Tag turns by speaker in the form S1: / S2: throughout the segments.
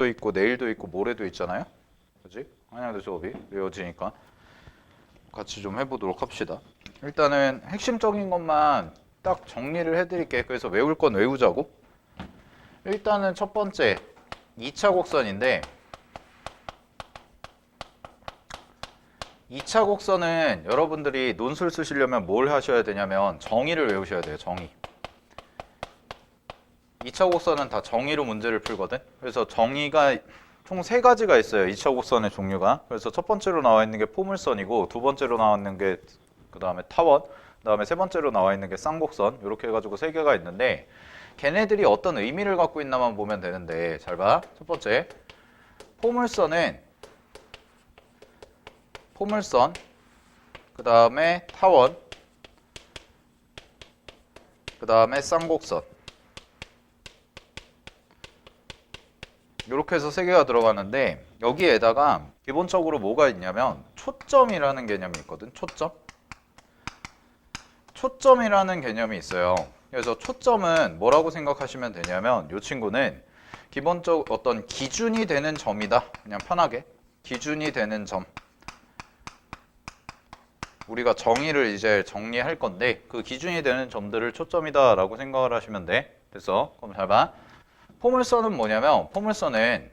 S1: 또 있고 내일도 있고 모레도 있잖아요. 그지? 한양대 수업이 외워지니까 같이 좀 해보도록 합시다. 일단은 핵심적인 것만 딱 정리를 해드릴게. 그래서 외울 건 외우자고. 일단은 첫 번째 2차 곡선인데 2차 곡선은 여러분들이 논술 쓰시려면 뭘 하셔야 되냐면 정의를 외우셔야 돼요. 정의. 2차 곡선은 다 정의로 문제를 풀거든. 그래서 정의가 총 3가지가 있어요. 2차 곡선의 종류가. 그래서 첫 번째로 나와 있는 게 포물선이고 두 번째로 나와 있는 게 그 다음에 타원, 그 다음에 세 번째로 나와 있는 게 쌍곡선. 이렇게 해가지고 3개가 있는데 걔네들이 어떤 의미를 갖고 있나만 보면 되는데 잘 봐. 첫 번째 포물선은 포물선, 그 다음에 타원, 그 다음에 쌍곡선. 이렇게 해서 3개가 들어가는데 여기에다가 기본적으로 뭐가 있냐면 초점이라는 개념이 있거든. 초점이라는 개념이 있어요. 그래서 초점은 뭐라고 생각하시면 되냐면 이 친구는 기본적 어떤 기준이 되는 점이다. 그냥 편하게 기준이 되는 점. 우리가 정의를 이제 정리할 건데 그 기준이 되는 점들을 초점이다 라고 생각을 하시면 돼. 그래서 그럼 잘 봐. 포물선은 뭐냐면 포물선은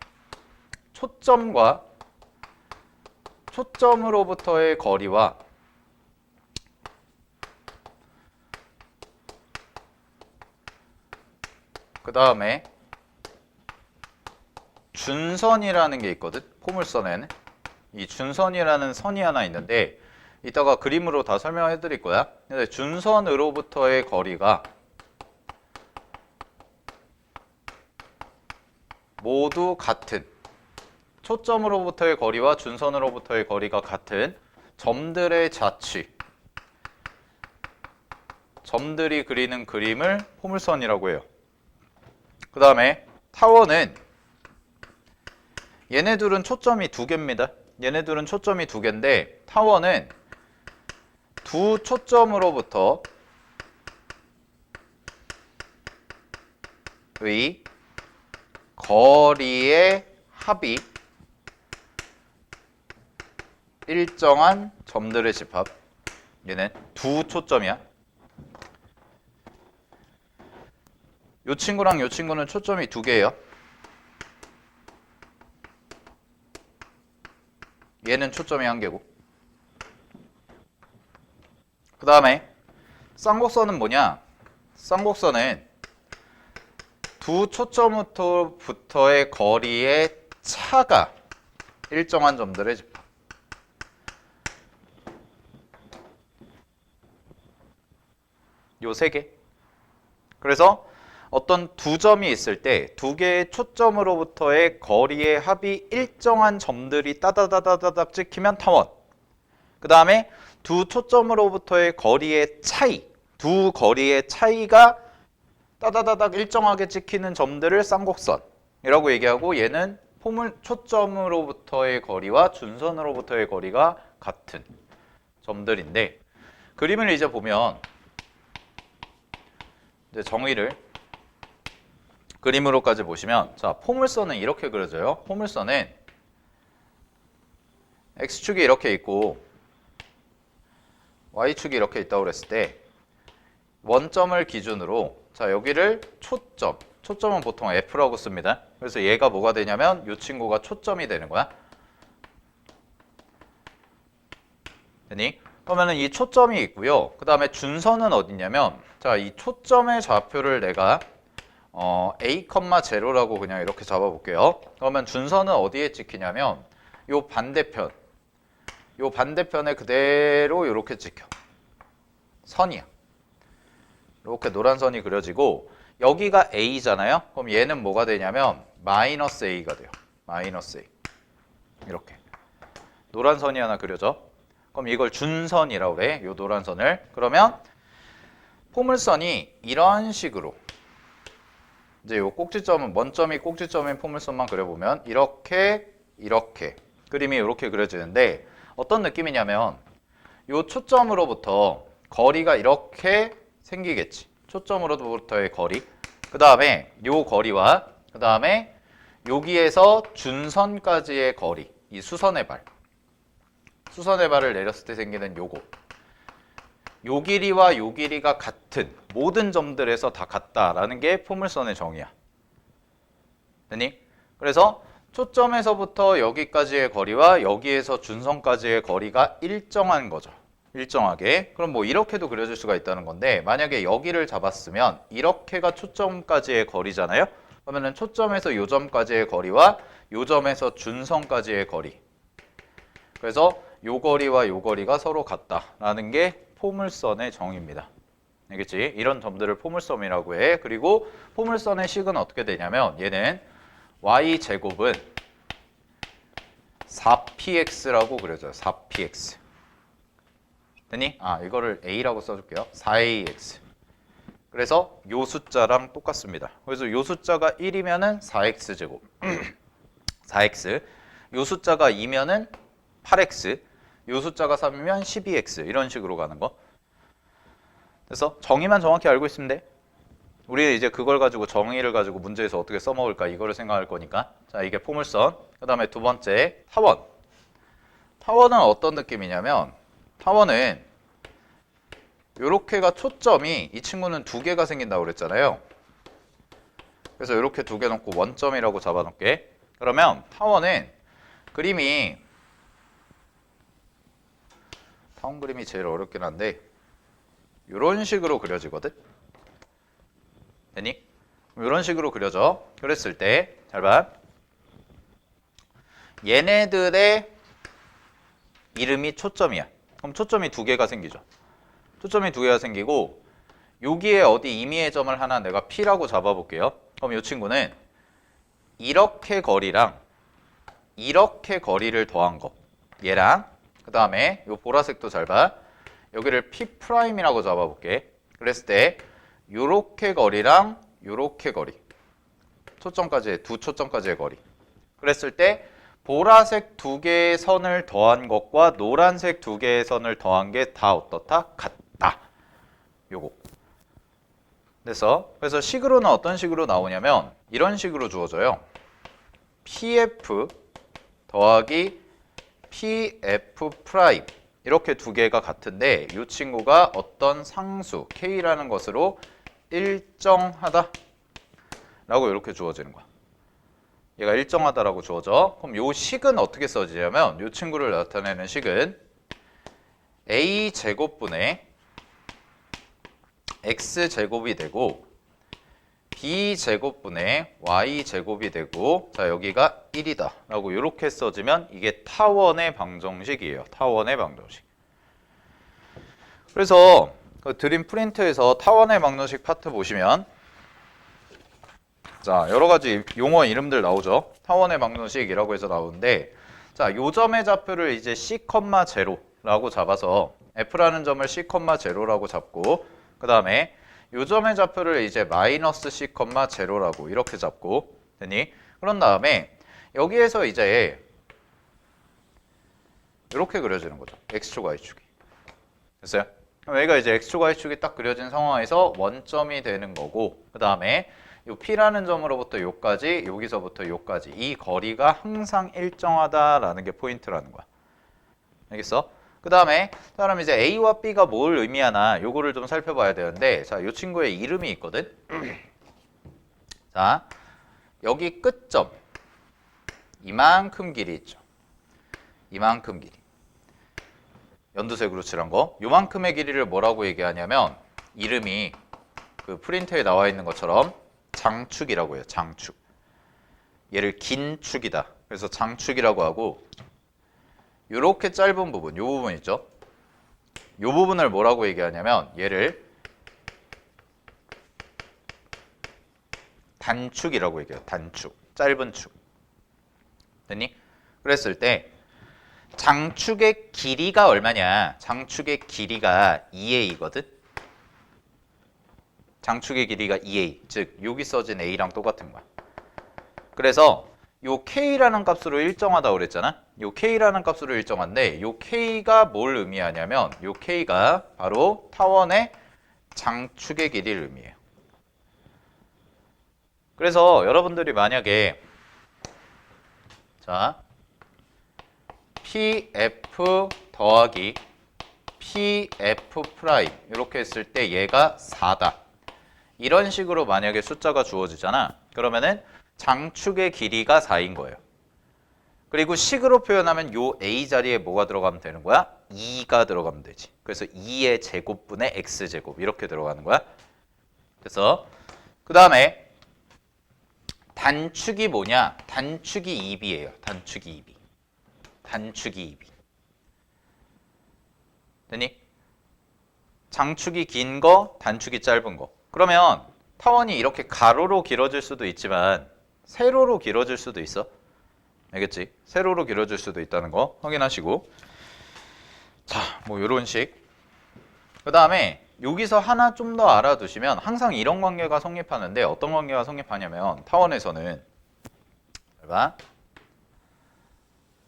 S1: 초점과 초점으로부터의 거리와 그 다음에 준선이라는 게 있거든. 포물선에는 이 준선이라는 선이 하나 있는데 이따가 그림으로 다 설명해 드릴 거야. 근데 준선으로부터의 거리가 모두 같은 초점으로부터의 거리와 준선으로부터의 거리가 같은 점들의 자취, 점들이 그리는 그림을 포물선이라고 해요. 그 다음에 타원은 얘네들은 초점이 2개입니다. 얘네들은 초점이 2개인데 타원은 두 초점으로부터 의 거리의 합이 일정한 점들의 집합. 얘는 두 초점이야. 요 친구랑 요 친구는 초점이 2개예요. 얘는 초점이 1개고. 그 다음에 쌍곡선은 뭐냐? 쌍곡선은 두 초점부터의 거리의 차가 일정한 점들의 집합. 요 3개. 그래서 어떤 두 점이 있을 때 2개의 초점으로부터의 거리의 합이 일정한 점들이 따다다다닥 찍히면 타원. 그 다음에 두 초점으로부터의 거리의 차이, 두 거리의 차이가 따다다닥 일정하게 찍히는 점들을 쌍곡선이라고 얘기하고 얘는 초점으로부터의 거리와 준선으로부터의 거리가 같은 점들인데 그림을 이제 보면 이제 정의를 그림으로까지 보시면 자 포물선은 이렇게 그려져요. 포물선은 X축이 이렇게 있고 Y축이 이렇게 있다고 그랬을 때 원점을 기준으로 자 여기를 초점은 보통 F라고 씁니다. 그래서 얘가 뭐가 되냐면 이 친구가 초점이 되는 거야. 되니? 그러면은 이 초점이 있고요. 그 다음에 준선은 어디냐면 자 이 초점의 좌표를 내가 A, 0라고 그냥 이렇게 잡아볼게요. 그러면 준선은 어디에 찍히냐면 요 반대편에 그대로 이렇게 찍혀. 선이야. 이렇게 노란 선이 그려지고 여기가 A잖아요. 그럼 얘는 뭐가 되냐면 마이너스 A가 돼요. 마이너스 A. 이렇게. 노란 선이 하나 그려져. 그럼 이걸 준선이라고 그래. 요 노란 선을. 그러면 포물선이 이런 식으로 이제 요 꼭지점은 원점이 꼭지점인 포물선만 그려보면 이렇게 그림이 이렇게 그려지는데 어떤 느낌이냐면 요 초점으로부터 거리가 이렇게 생기겠지. 초점으로부터의 거리. 그 다음에 요 거리와 그 다음에 여기에서 준선까지의 거리, 이 수선의 발을 내렸을 때 생기는 요거, 요 길이와 요 길이가 같은 모든 점들에서 다 같다라는 게 포물선의 정의야. 됐니? 그래서 초점에서부터 여기까지의 거리와 여기에서 준선까지의 거리가 일정한 거죠. 일정하게. 그럼 뭐 이렇게도 그려줄 수가 있다는 건데, 만약에 여기를 잡았으면 이렇게가 초점까지의 거리잖아요. 그러면은 초점에서 요 점까지의 거리와 요 점에서 준선까지의 거리, 그래서 요 거리와 요 거리가 서로 같다라는 게 포물선의 정의입니다. 알겠지? 이런 점들을 포물선이라고 해. 그리고 포물선의 식은 어떻게 되냐면, 얘는 y제곱은 4px라고 그려져요. 4px. 됐니? 이거를 a라고 써줄게요. 4ax. 그래서 요 숫자랑 똑같습니다. 그래서 요 숫자가 1이면은 4x제곱 4x, 요 숫자가 2면은 8x, 요 숫자가 3이면 12x, 이런 식으로 가는 거. 그래서 정의만 정확히 알고 있으면 돼. 우리는 이제 그걸 가지고, 정의를 가지고 문제에서 어떻게 써먹을까 이거를 생각할 거니까. 자, 이게 포물선. 그 다음에 두 번째, 타원. 타원은 어떤 느낌이냐면, 타원은 요렇게가 초점이, 이 친구는 두 개가 생긴다고 그랬잖아요. 그래서 요렇게 두 개 놓고 원점이라고 잡아놓게. 그러면 타원 그림이 제일 어렵긴 한데 요런 식으로 그려지거든. 됐니? 요런 식으로 그려져. 그랬을 때 잘 봐. 얘네들의 이름이 초점이야. 그럼 초점이 두 개가 생기죠. 초점이 두 개가 생기고, 여기에 어디 임의의 점을 하나 내가 P라고 잡아볼게요. 그럼 이 친구는 이렇게 거리랑 이렇게 거리를 더한 거, 얘랑, 그 다음에 이 보라색도 잘 봐. 여기를 P'이라고 잡아볼게. 그랬을 때 요렇게 거리랑 요렇게 거리, 두 초점까지의 거리. 그랬을 때 보라색 두 개의 선을 더한 것과 노란색 두 개의 선을 더한 게 다 어떻다? 같다. 요거. 그래서 식으로는 어떤 식으로 나오냐면 이런 식으로 주어져요. PF 더하기 PF 프라임, 이렇게 두 개가 같은데 이 친구가 어떤 상수 K라는 것으로 일정하다 라고 이렇게 주어지는 거야. 얘가 일정하다라고 주어져. 그럼 이 식은 어떻게 써지냐면, 이 친구를 나타내는 식은 A제곱분의 X제곱이 되고 B제곱분의 Y제곱이 되고, 자, 여기가 1이다 라고 이렇게 써지면 이게 타원의 방정식이에요. 타원의 방정식. 그래서 그 드림 프린트에서 타원의 방정식 파트 보시면, 자, 여러 가지 용어 이름들 나오죠. 타원의 방정식이라고 해서 나오는데, 자, 요 점의 좌표를 이제 C,0라고 잡아서 F라는 점을 C,0라고 잡고, 그 다음에 요 점의 좌표를 이제 마이너스 C,0라고 이렇게 잡고, 되니? 그런 다음에 여기에서 이제 이렇게 그려지는 거죠. X축, Y축이. 됐어요? 그럼 여기가 이제 X축, Y축이 딱 그려진 상황에서 원점이 되는 거고, 그 다음에 요 P라는 점으로부터 요까지, 여기서부터 요까지, 이 거리가 항상 일정하다라는 게 포인트라는 거야. 알겠어? 그 다음에 그럼 이제 A와 B가 뭘 의미하나 요거를 좀 살펴봐야 되는데, 자, 요 친구의 이름이 있거든. 자, 여기 끝점 이만큼 길이 있죠. 이만큼 길이, 연두색으로 칠한 거, 요만큼의 길이를 뭐라고 얘기하냐면, 이름이 그 프린터에 나와 있는 것처럼 장축이라고 해요. 장축. 얘를 긴 축이다. 그래서 장축이라고 하고, 요렇게 짧은 부분, 요 부분 있죠? 요 부분을 뭐라고 얘기하냐면 얘를 단축이라고 얘기해요. 단축. 짧은 축. 됐니? 그랬을 때 장축의 길이가 얼마냐? 장축의 길이가 2a거든? 장축의 길이가 2a. 즉 여기 써진 a랑 똑같은 거야. 그래서 요 k라는 값으로 일정하다고 그랬잖아? 요 k라는 값으로 일정한데, 요 k가 뭘 의미하냐면, 요 k가 바로 타원의 장축의 길이를 의미해요. 그래서 여러분들이 만약에 자, PF 더하기 PF 프라임 이렇게 했을 때 얘가 4다. 이런 식으로 만약에 숫자가 주어지잖아. 그러면은 장축의 길이가 4인 거예요. 그리고 식으로 표현하면 요 A 자리에 뭐가 들어가면 되는 거야? 2가 들어가면 되지. 그래서 2의 제곱분의 X제곱 이렇게 들어가는 거야. 그래서 그 다음에 단축이 뭐냐? 단축이 2B예요. 단축이 2B. 단축이 2B. 되니? 장축이 긴 거, 단축이 짧은 거. 그러면 타원이 이렇게 가로로 길어질 수도 있지만 세로로 길어질 수도 있어. 알겠지? 세로로 길어질 수도 있다는 거 확인하시고. 자, 뭐 요런 식. 그 다음에 여기서 하나 좀 더 알아두시면 항상 이런 관계가 성립하는데 어떤 관계가 성립하냐면 타원에서는 봐.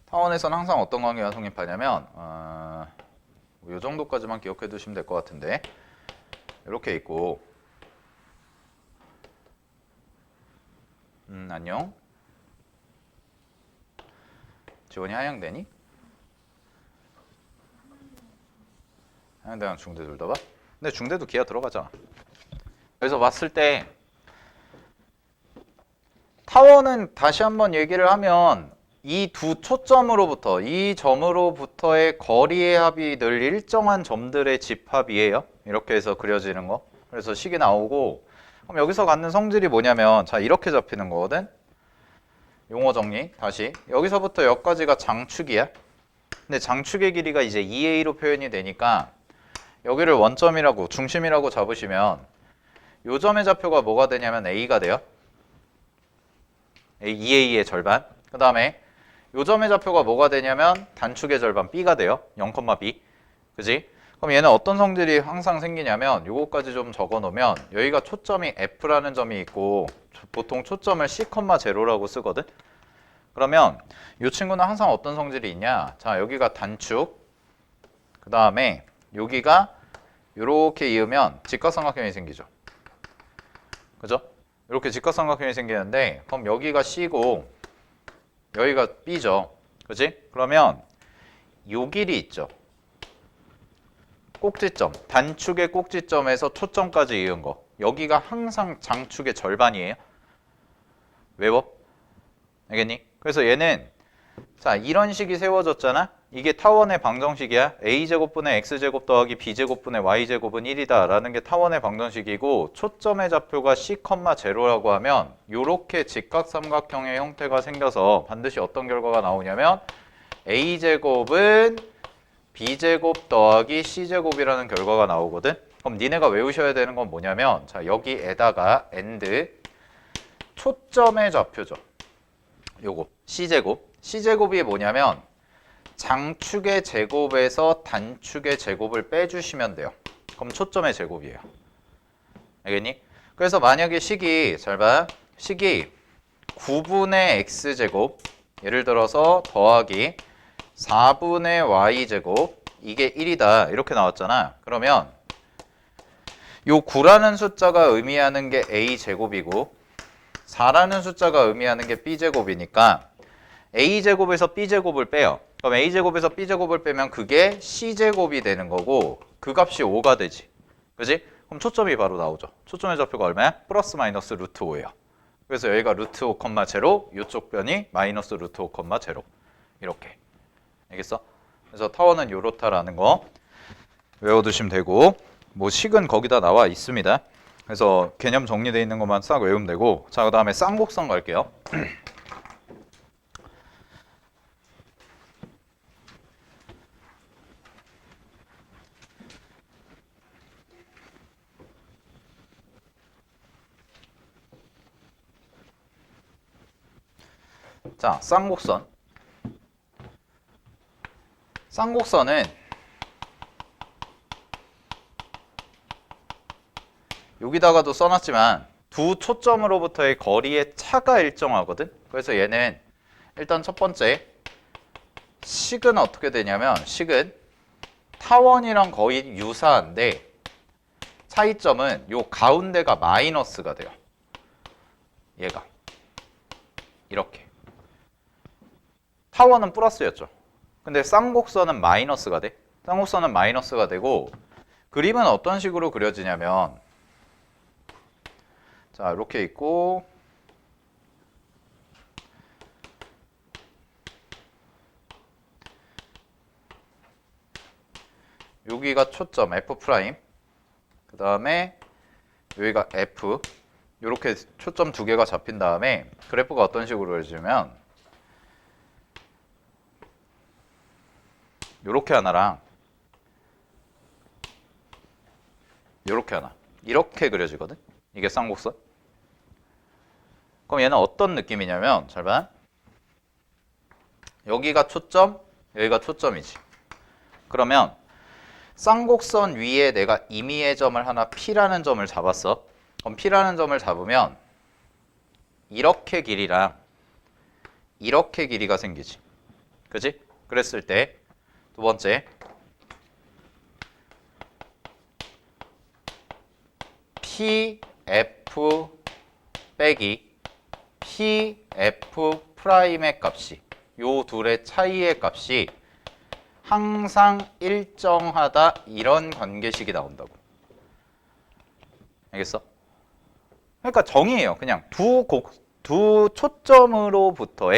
S1: 타원에서는 항상 어떤 관계가 성립하냐면 요 정도까지만 기억해 두시면 될 것 같은데 이렇게 있고 안녕 지원이 하향되니? 하향대랑 중대 둘 다 봐? 근데 중대도 기하 들어가잖아. 그래서 봤을 때 타원은 다시 한번 얘기를 하면 이 두 초점으로부터 이 점으로부터의 거리의 합이 늘 일정한 점들의 집합이에요. 이렇게 해서 그려지는 거. 그래서 식이 나오고 그럼 여기서 갖는 성질이 뭐냐면 자 이렇게 잡히는 거거든. 용어 정리 다시 여기서부터 여기까지가 장축이야. 근데 장축의 길이가 이제 2A로 표현이 되니까 여기를 원점이라고 중심이라고 잡으시면 요 점의 좌표가 뭐가 되냐면 A가 돼요. 2A의 절반. 그 다음에 요 점의 좌표가 뭐가 되냐면 단축의 절반 B가 돼요. 0,B. 그지? 그럼 얘는 어떤 성질이 항상 생기냐면 요거까지 좀 적어 놓으면 여기가 초점이 F라는 점이 있고 보통 초점을 C,0라고 쓰거든. 그러면 이 친구는 항상 어떤 성질이 있냐? 자, 여기가 단축. 그 다음에 여기가 이렇게 이으면 직각삼각형이 생기죠. 그죠? 이렇게 직각삼각형이 생기는데 그럼 여기가 C고 여기가 B죠. 그지? 그러면 요 길이 있죠. 꼭지점. 단축의 꼭지점에서 초점까지 이은 거. 여기가 항상 장축의 절반이에요. 외워? 알겠니? 그래서 얘는 자 이런 식이 세워졌잖아. 이게 타원의 방정식이야. a제곱분의 x제곱 더하기 b제곱분의 y제곱은 1이다 라는 게 타원의 방정식이고 초점의 좌표가 c,0라고 하면 이렇게 직각삼각형의 형태가 생겨서 반드시 어떤 결과가 나오냐면 a제곱은 b제곱 더하기 c제곱이라는 결과가 나오거든. 그럼 니네가 외우셔야 되는 건 뭐냐면 자 여기에다가 and 초점의 좌표죠. 요거 c제곱. c제곱이 뭐냐면 장축의 제곱에서 단축의 제곱을 빼주시면 돼요. 그럼 초점의 제곱이에요. 알겠니? 그래서 만약에 식이 잘 봐. 식이 9분의 x제곱 예를 들어서 더하기 4분의 y제곱 이게 1이다 이렇게 나왔잖아. 그러면 요 9라는 숫자가 의미하는 게 a제곱이고 4라는 숫자가 의미하는 게 b제곱이니까 a제곱에서 b제곱을 빼요. 그럼 a제곱에서 b제곱을 빼면 그게 c제곱이 되는 거고 그 값이 5가 되지. 그지? 그럼 초점이 바로 나오죠. 초점의 좌표가 얼마야? 플러스 마이너스 루트 5예요. 그래서 여기가 루트 5, 제로 이쪽 변이 마이너스 루트 5, 제로 이렇게. 알겠어? 그래서 타원은 요렇다라는 거 외워두시면 되고 뭐 식은 거기다 나와 있습니다. 그래서 개념 정리되어 있는 것만 싹 외우면 되고 자 그 다음에 쌍곡선 갈게요. 자, 쌍곡선. 쌍곡선은 여기다가도 써놨지만 두 초점으로부터의 거리의 차가 일정하거든. 그래서 얘는 일단 첫 번째 식은 어떻게 되냐면 식은 타원이랑 거의 유사한데 차이점은 요 가운데가 마이너스가 돼요. 얘가 이렇게 타원은 플러스였죠. 근데 쌍곡선은 마이너스가 돼. 쌍곡선은 마이너스가 되고 그림은 어떤 식으로 그려지냐면 자 이렇게 있고 여기가 초점 F', 그 다음에 여기가 F, 이렇게 초점 두 개가 잡힌 다음에 그래프가 어떤 식으로 그려지면 요렇게 하나랑 요렇게 하나 이렇게 그려지거든. 이게 쌍곡선. 그럼 얘는 어떤 느낌이냐면 잘 봐. 여기가 초점, 여기가 초점이지. 그러면 쌍곡선 위에 내가 임의의 점을 하나 P라는 점을 잡았어. 그럼 P라는 점을 잡으면 이렇게 길이랑 이렇게 길이가 생기지. 그지? 그랬을 때 두 번째 PF 빼기 PF 프라임의 값이 요 둘의 차이의 값이 항상 일정하다 이런 관계식이 나온다고. 알겠어? 그러니까 정의예요. 그냥 두 초점으로부터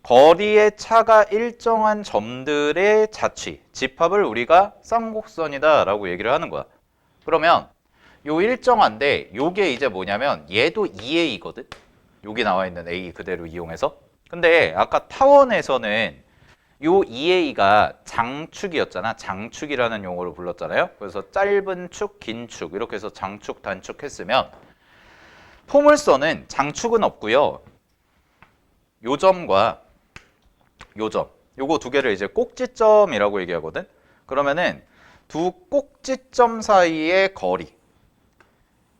S1: 거리의 차가 일정한 점들의 자취, 집합을 우리가 쌍곡선이다 라고 얘기를 하는 거야. 그러면 요 일정한데 요게 이제 뭐냐면 얘도 2A거든? 여기 나와 있는 A 그대로 이용해서. 근데 아까 타원에서는 요 2A가 장축이었잖아. 장축이라는 용어로 불렀잖아요. 그래서 짧은 축, 긴 축 이렇게 해서 장축, 단축 했으면 포물선은 장축은 없고요. 요 점과 요 점, 요거 두 개를 이제 꼭지점이라고 얘기하거든. 그러면은 두 꼭지점 사이의 거리,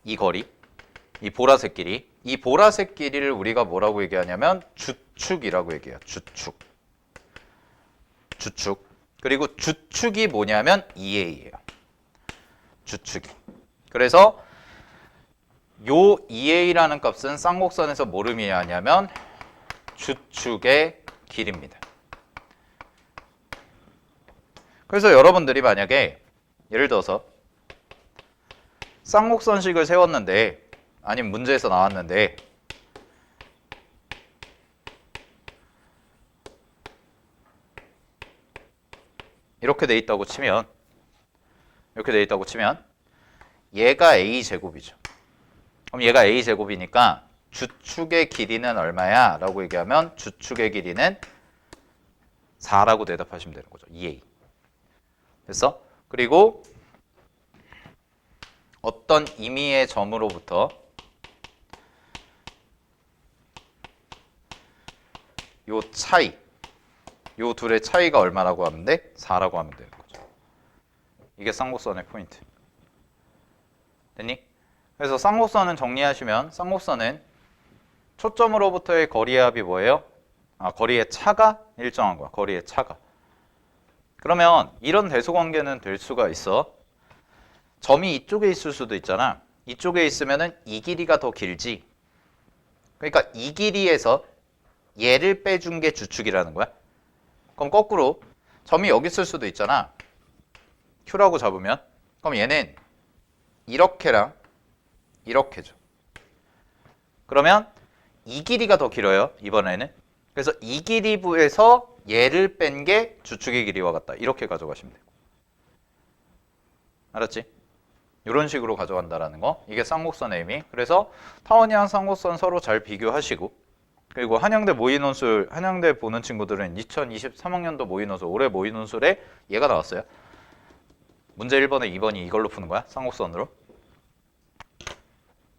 S1: 이 거리, 이 보라색 길이, 이 보라색 길이를 우리가 뭐라고 얘기하냐면 주축이라고 얘기해요. 주축. 주축. 그리고 주축이 뭐냐면 2A예요. 주축이. 그래서 요 2A라는 값은 쌍곡선에서 뭐를 의미하냐면 주축의 길입니다. 그래서 여러분들이 만약에 예를 들어서 쌍곡선식을 세웠는데 아니면 문제에서 나왔는데 이렇게 돼 있다고 치면 얘가 A제곱이죠. 그럼 얘가 A제곱이니까 주축의 길이는 얼마야? 라고 얘기하면 주축의 길이는 4라고 대답하시면 되는 거죠. 2A. 됐어? 그리고 어떤 임의의 점으로부터 요 차이, 요 둘의 차이가 얼마라고 하면 돼? 4라고 하면 되는 거죠. 이게 쌍곡선의 포인트. 됐니? 그래서 쌍곡선은 정리하시면 쌍곡선은 초점으로부터의 거리의 합이 뭐예요? 거리의 차가 일정한 거야. 거리의 차가. 그러면 이런 대소관계는 될 수가 있어. 점이 이쪽에 있을 수도 있잖아. 이쪽에 있으면은 이 길이가 더 길지. 그러니까 이 길이에서 얘를 빼준 게 주축이라는 거야. 그럼 거꾸로 점이 여기 있을 수도 있잖아. Q라고 잡으면 그럼 얘는 이렇게랑 이렇게죠. 그러면 이 길이가 더 길어요. 이번에는. 그래서 이 길이부에서 얘를 뺀 게 주축의 길이와 같다. 이렇게 가져가시면 돼요. 알았지? 이런 식으로 가져간다라는 거. 이게 쌍곡선의 의미. 그래서 타원이랑 쌍곡선 서로 잘 비교하시고 그리고 한양대 모의논술, 한양대 보는 친구들은 2023학년도 모의논술, 올해 모의논술에 얘가 나왔어요. 문제 1번에 2번이 이걸로 푸는 거야. 쌍곡선으로.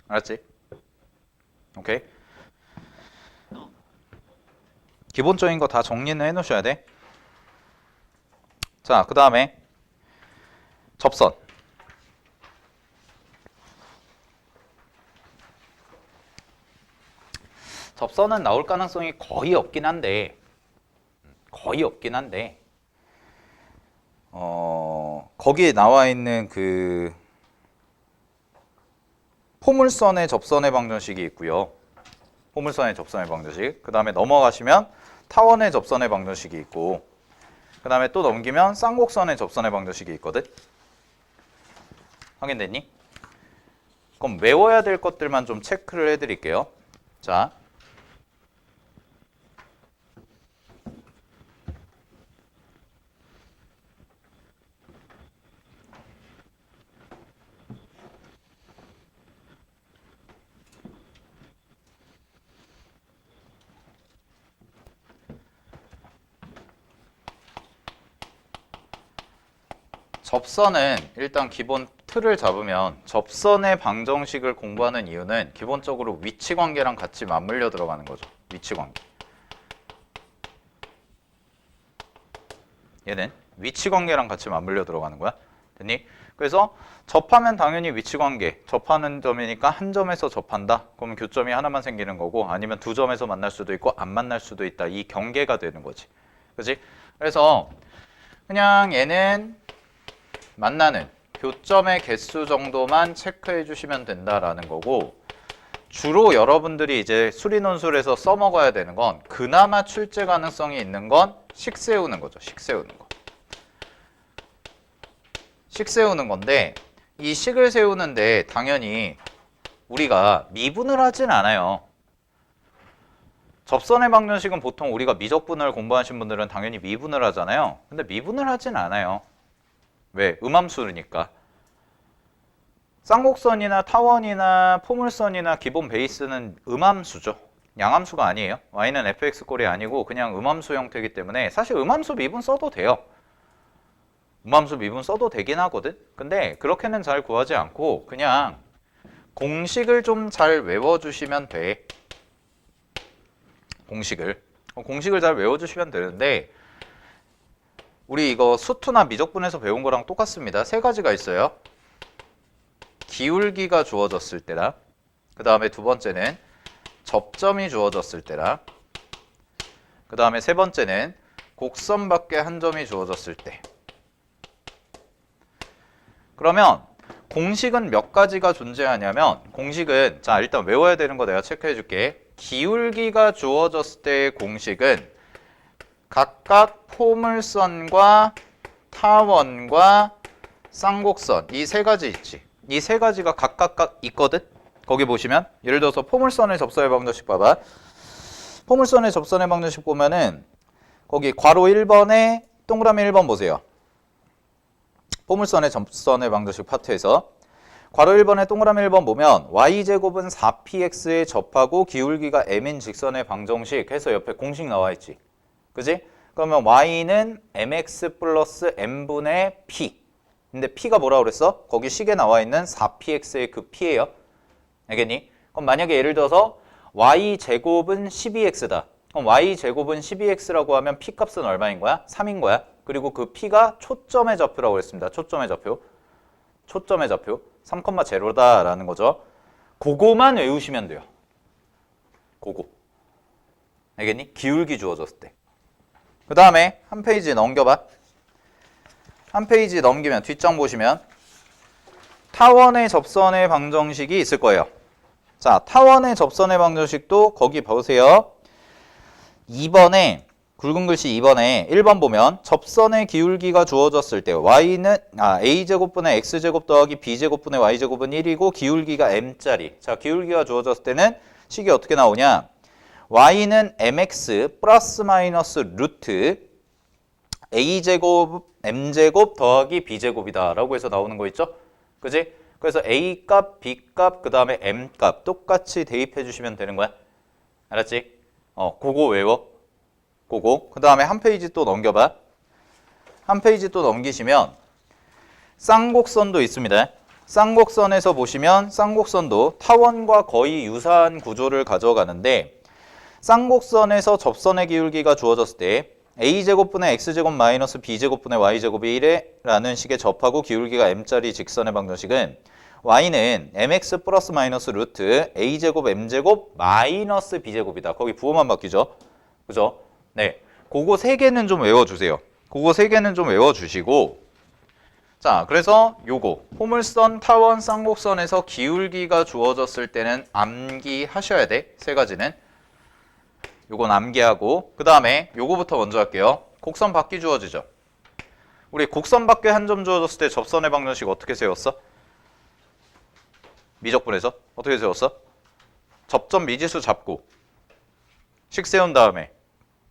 S1: 알았지? 오케이. 기본적인 거 다 정리는 해놓으셔야 돼. 자, 그 다음에 접선. 접선은 나올 가능성이 거의 없긴 한데 거기에 나와 있는 그 포물선의 접선의 방정식이 있고요. 포물선의 접선의 방정식. 그 다음에 넘어가시면 타원의 접선의 방정식이 있고, 그 다음에 또 넘기면 쌍곡선의 접선의 방정식이 있거든. 확인됐니? 그럼 외워야 될 것들만 좀 체크를 해드릴게요. 자, 접선은 일단 기본 틀을 잡으면 접선의 방정식을 공부하는 이유는 기본적으로 위치관계랑 같이 맞물려 들어가는 거죠. 위치관계. 얘는 위치관계랑 같이 맞물려 들어가는 거야. 됐니? 그래서 접하면 당연히 위치관계. 접하는 점이니까 한 점에서 접한다. 그러면 교점이 하나만 생기는 거고, 아니면 두 점에서 만날 수도 있고 안 만날 수도 있다. 이 경계가 되는 거지. 그렇지? 그래서 그냥 얘는 만나는 교점의 개수 정도만 체크해 주시면 된다라는 거고, 주로 여러분들이 이제 수리논술에서 써먹어야 되는 건 그나마 출제 가능성이 있는 건 식 세우는 거죠. 식 세우는 거. 식 세우는 건데, 이 식을 세우는데 당연히 우리가 미분을 하진 않아요. 접선의 방정식은 보통 우리가 미적분을 공부하신 분들은 당연히 미분을 하잖아요. 근데 미분을 하진 않아요. 왜? 음함수니까. 쌍곡선이나 타원이나 포물선이나 기본 베이스는 음함수죠. 양함수가 아니에요. y는 fx 꼴이 아니고 그냥 음함수 형태이기 때문에 사실 음함수 미분 써도 돼요. 음함수 미분 써도 되긴 하거든. 근데 그렇게는 잘 구하지 않고 그냥 공식을 좀 잘 외워주시면 돼. 공식을 잘 외워주시면 되는데, 우리 이거 수투나 미적분에서 배운 거랑 똑같습니다. 세 가지가 있어요. 기울기가 주어졌을 때랑, 그 다음에 두 번째는 접점이 주어졌을 때랑, 그 다음에 세 번째는 곡선 밖에 한 점이 주어졌을 때. 그러면 공식은 몇 가지가 존재하냐면, 공식은 자 일단 외워야 되는 거 내가 체크해 줄게. 기울기가 주어졌을 때의 공식은 각각 포물선과 타원과 쌍곡선 이 세 가지 있지. 이 세 가지가 각각 있거든. 거기 보시면 예를 들어서 포물선의 접선의 방정식 봐봐. 포물선의 접선의 방정식 보면은 거기 괄호 1번에 동그라미 1번 보세요. 포물선의 접선의 방정식 파트에서 괄호 1번에 동그라미 1번 보면 y제곱은 4px에 접하고 기울기가 m인 직선의 방정식 해서 옆에 공식 나와 있지. 그지? 그러면 y는 mx 플러스 m분의 p. 근데 p가 뭐라고 그랬어? 거기 식에 나와 있는 4px의 그 p예요. 알겠니? 그럼 만약에 예를 들어서 y제곱은 12x다. 그럼 y제곱은 12x라고 하면 p 값은 얼마인 거야? 3인 거야. 그리고 그 p가 초점의 좌표라고 그랬습니다. 초점의 좌표. 3,0다라는 거죠. 그거만 외우시면 돼요. 그거. 알겠니? 기울기 주어졌을 때. 그 다음에 한 페이지 넘겨봐. 한 페이지 넘기면 뒷장 보시면 타원의 접선의 방정식이 있을 거예요. 자, 타원의 접선의 방정식도 거기 보세요. 2번에 굵은 글씨 2번에 1번 보면 접선의 기울기가 주어졌을 때 y는 a제곱분의 x제곱 더하기 b제곱분의 y제곱은 1이고 기울기가 m짜리. 자, 기울기가 주어졌을 때는 식이 어떻게 나오냐? y는 mx 플러스 마이너스 루트 a제곱 m제곱 더하기 b제곱이다 라고 해서 나오는 거 있죠? 그지? 그래서 a값, b값, 그 다음에 m값 똑같이 대입해 주시면 되는 거야. 알았지? 그거 외워. 그거. 그 다음에 한 페이지 또 넘겨봐. 한 페이지 또 넘기시면 쌍곡선도 있습니다. 쌍곡선에서 보시면 쌍곡선도 타원과 거의 유사한 구조를 가져가는데, 쌍곡선에서 접선의 기울기가 주어졌을 때 a제곱분의 x제곱 마이너스 b제곱분의 y제곱이 1라는 식의 접하고 기울기가 m짜리 직선의 방정식은 y는 mx 플러스 마이너스 루트 a제곱 m제곱 마이너스 b제곱이다. 거기 부호만 바뀌죠. 그죠? 네, 그거 세 개는 좀 외워주세요. 그거 세 개는 좀 외워주시고, 자, 그래서 요거 포물선, 타원, 쌍곡선에서 기울기가 주어졌을 때는 암기하셔야 돼. 세 가지는. 요건 암기하고 그 다음에 요거부터 먼저 할게요. 곡선 바퀴 주어지죠. 우리 곡선 밖에 한 점 주어졌을 때 접선의 방정식 어떻게 세웠어? 미적분에서 어떻게 세웠어? 접점 미지수 잡고 식 세운 다음에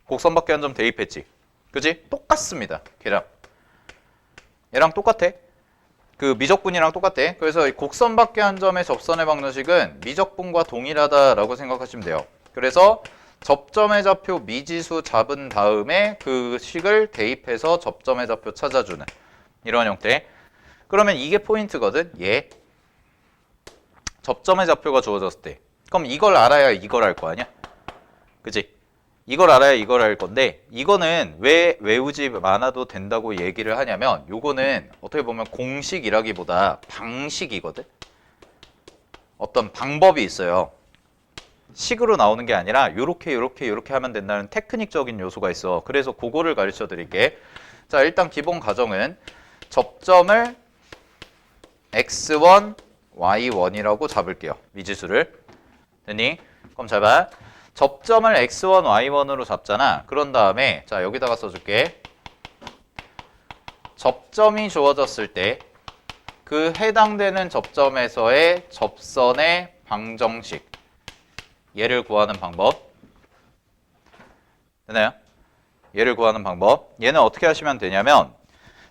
S1: 곡선 밖에 한 점 대입했지. 그지? 똑같습니다. 얘랑 똑같아. 그 미적분이랑 똑같아. 그래서 곡선 밖에 한 점의 접선의 방정식은 미적분과 동일하다라고 생각하시면 돼요. 그래서 접점의 좌표 미지수 잡은 다음에 그 식을 대입해서 접점의 좌표 찾아주는 이런 형태. 그러면 이게 포인트거든. 얘 접점의 좌표가 주어졌을 때 그럼 이걸 알아야 이걸 알 거 아니야? 그치? 이걸 알아야 이걸 알 건데 이거는 왜 외우지 않아도 된다고 얘기를 하냐면 요거는 어떻게 보면 공식이라기보다 방식이거든. 어떤 방법이 있어요. 식으로 나오는 게 아니라 요렇게 하면 된다는 테크닉적인 요소가 있어. 그래서 그거를 가르쳐 드릴게. 자, 일단 기본 가정은 접점을 x1, y1이라고 잡을게요. 미지수를. 됐니? 그럼 잘 봐. 접점을 x1, y1으로 잡잖아. 그런 다음에 자, 여기다가 써줄게. 접점이 주어졌을 때 그 해당되는 접점에서의 접선의 방정식 얘를 구하는 방법. 되나요? 얘를 구하는 방법. 얘는 어떻게 하시면 되냐면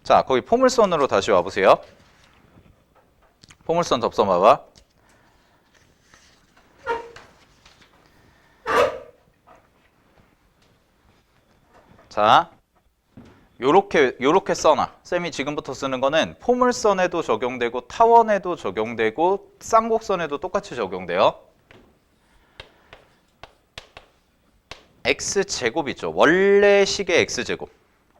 S1: 자, 거기 포물선으로 다시 와보세요. 포물선 접선 봐봐. 자, 요렇게 써놔. 쌤이 지금부터 쓰는 거는 포물선에도 적용되고 타원에도 적용되고 쌍곡선에도 똑같이 적용돼요. x제곱 있죠. 원래 식의 x제곱.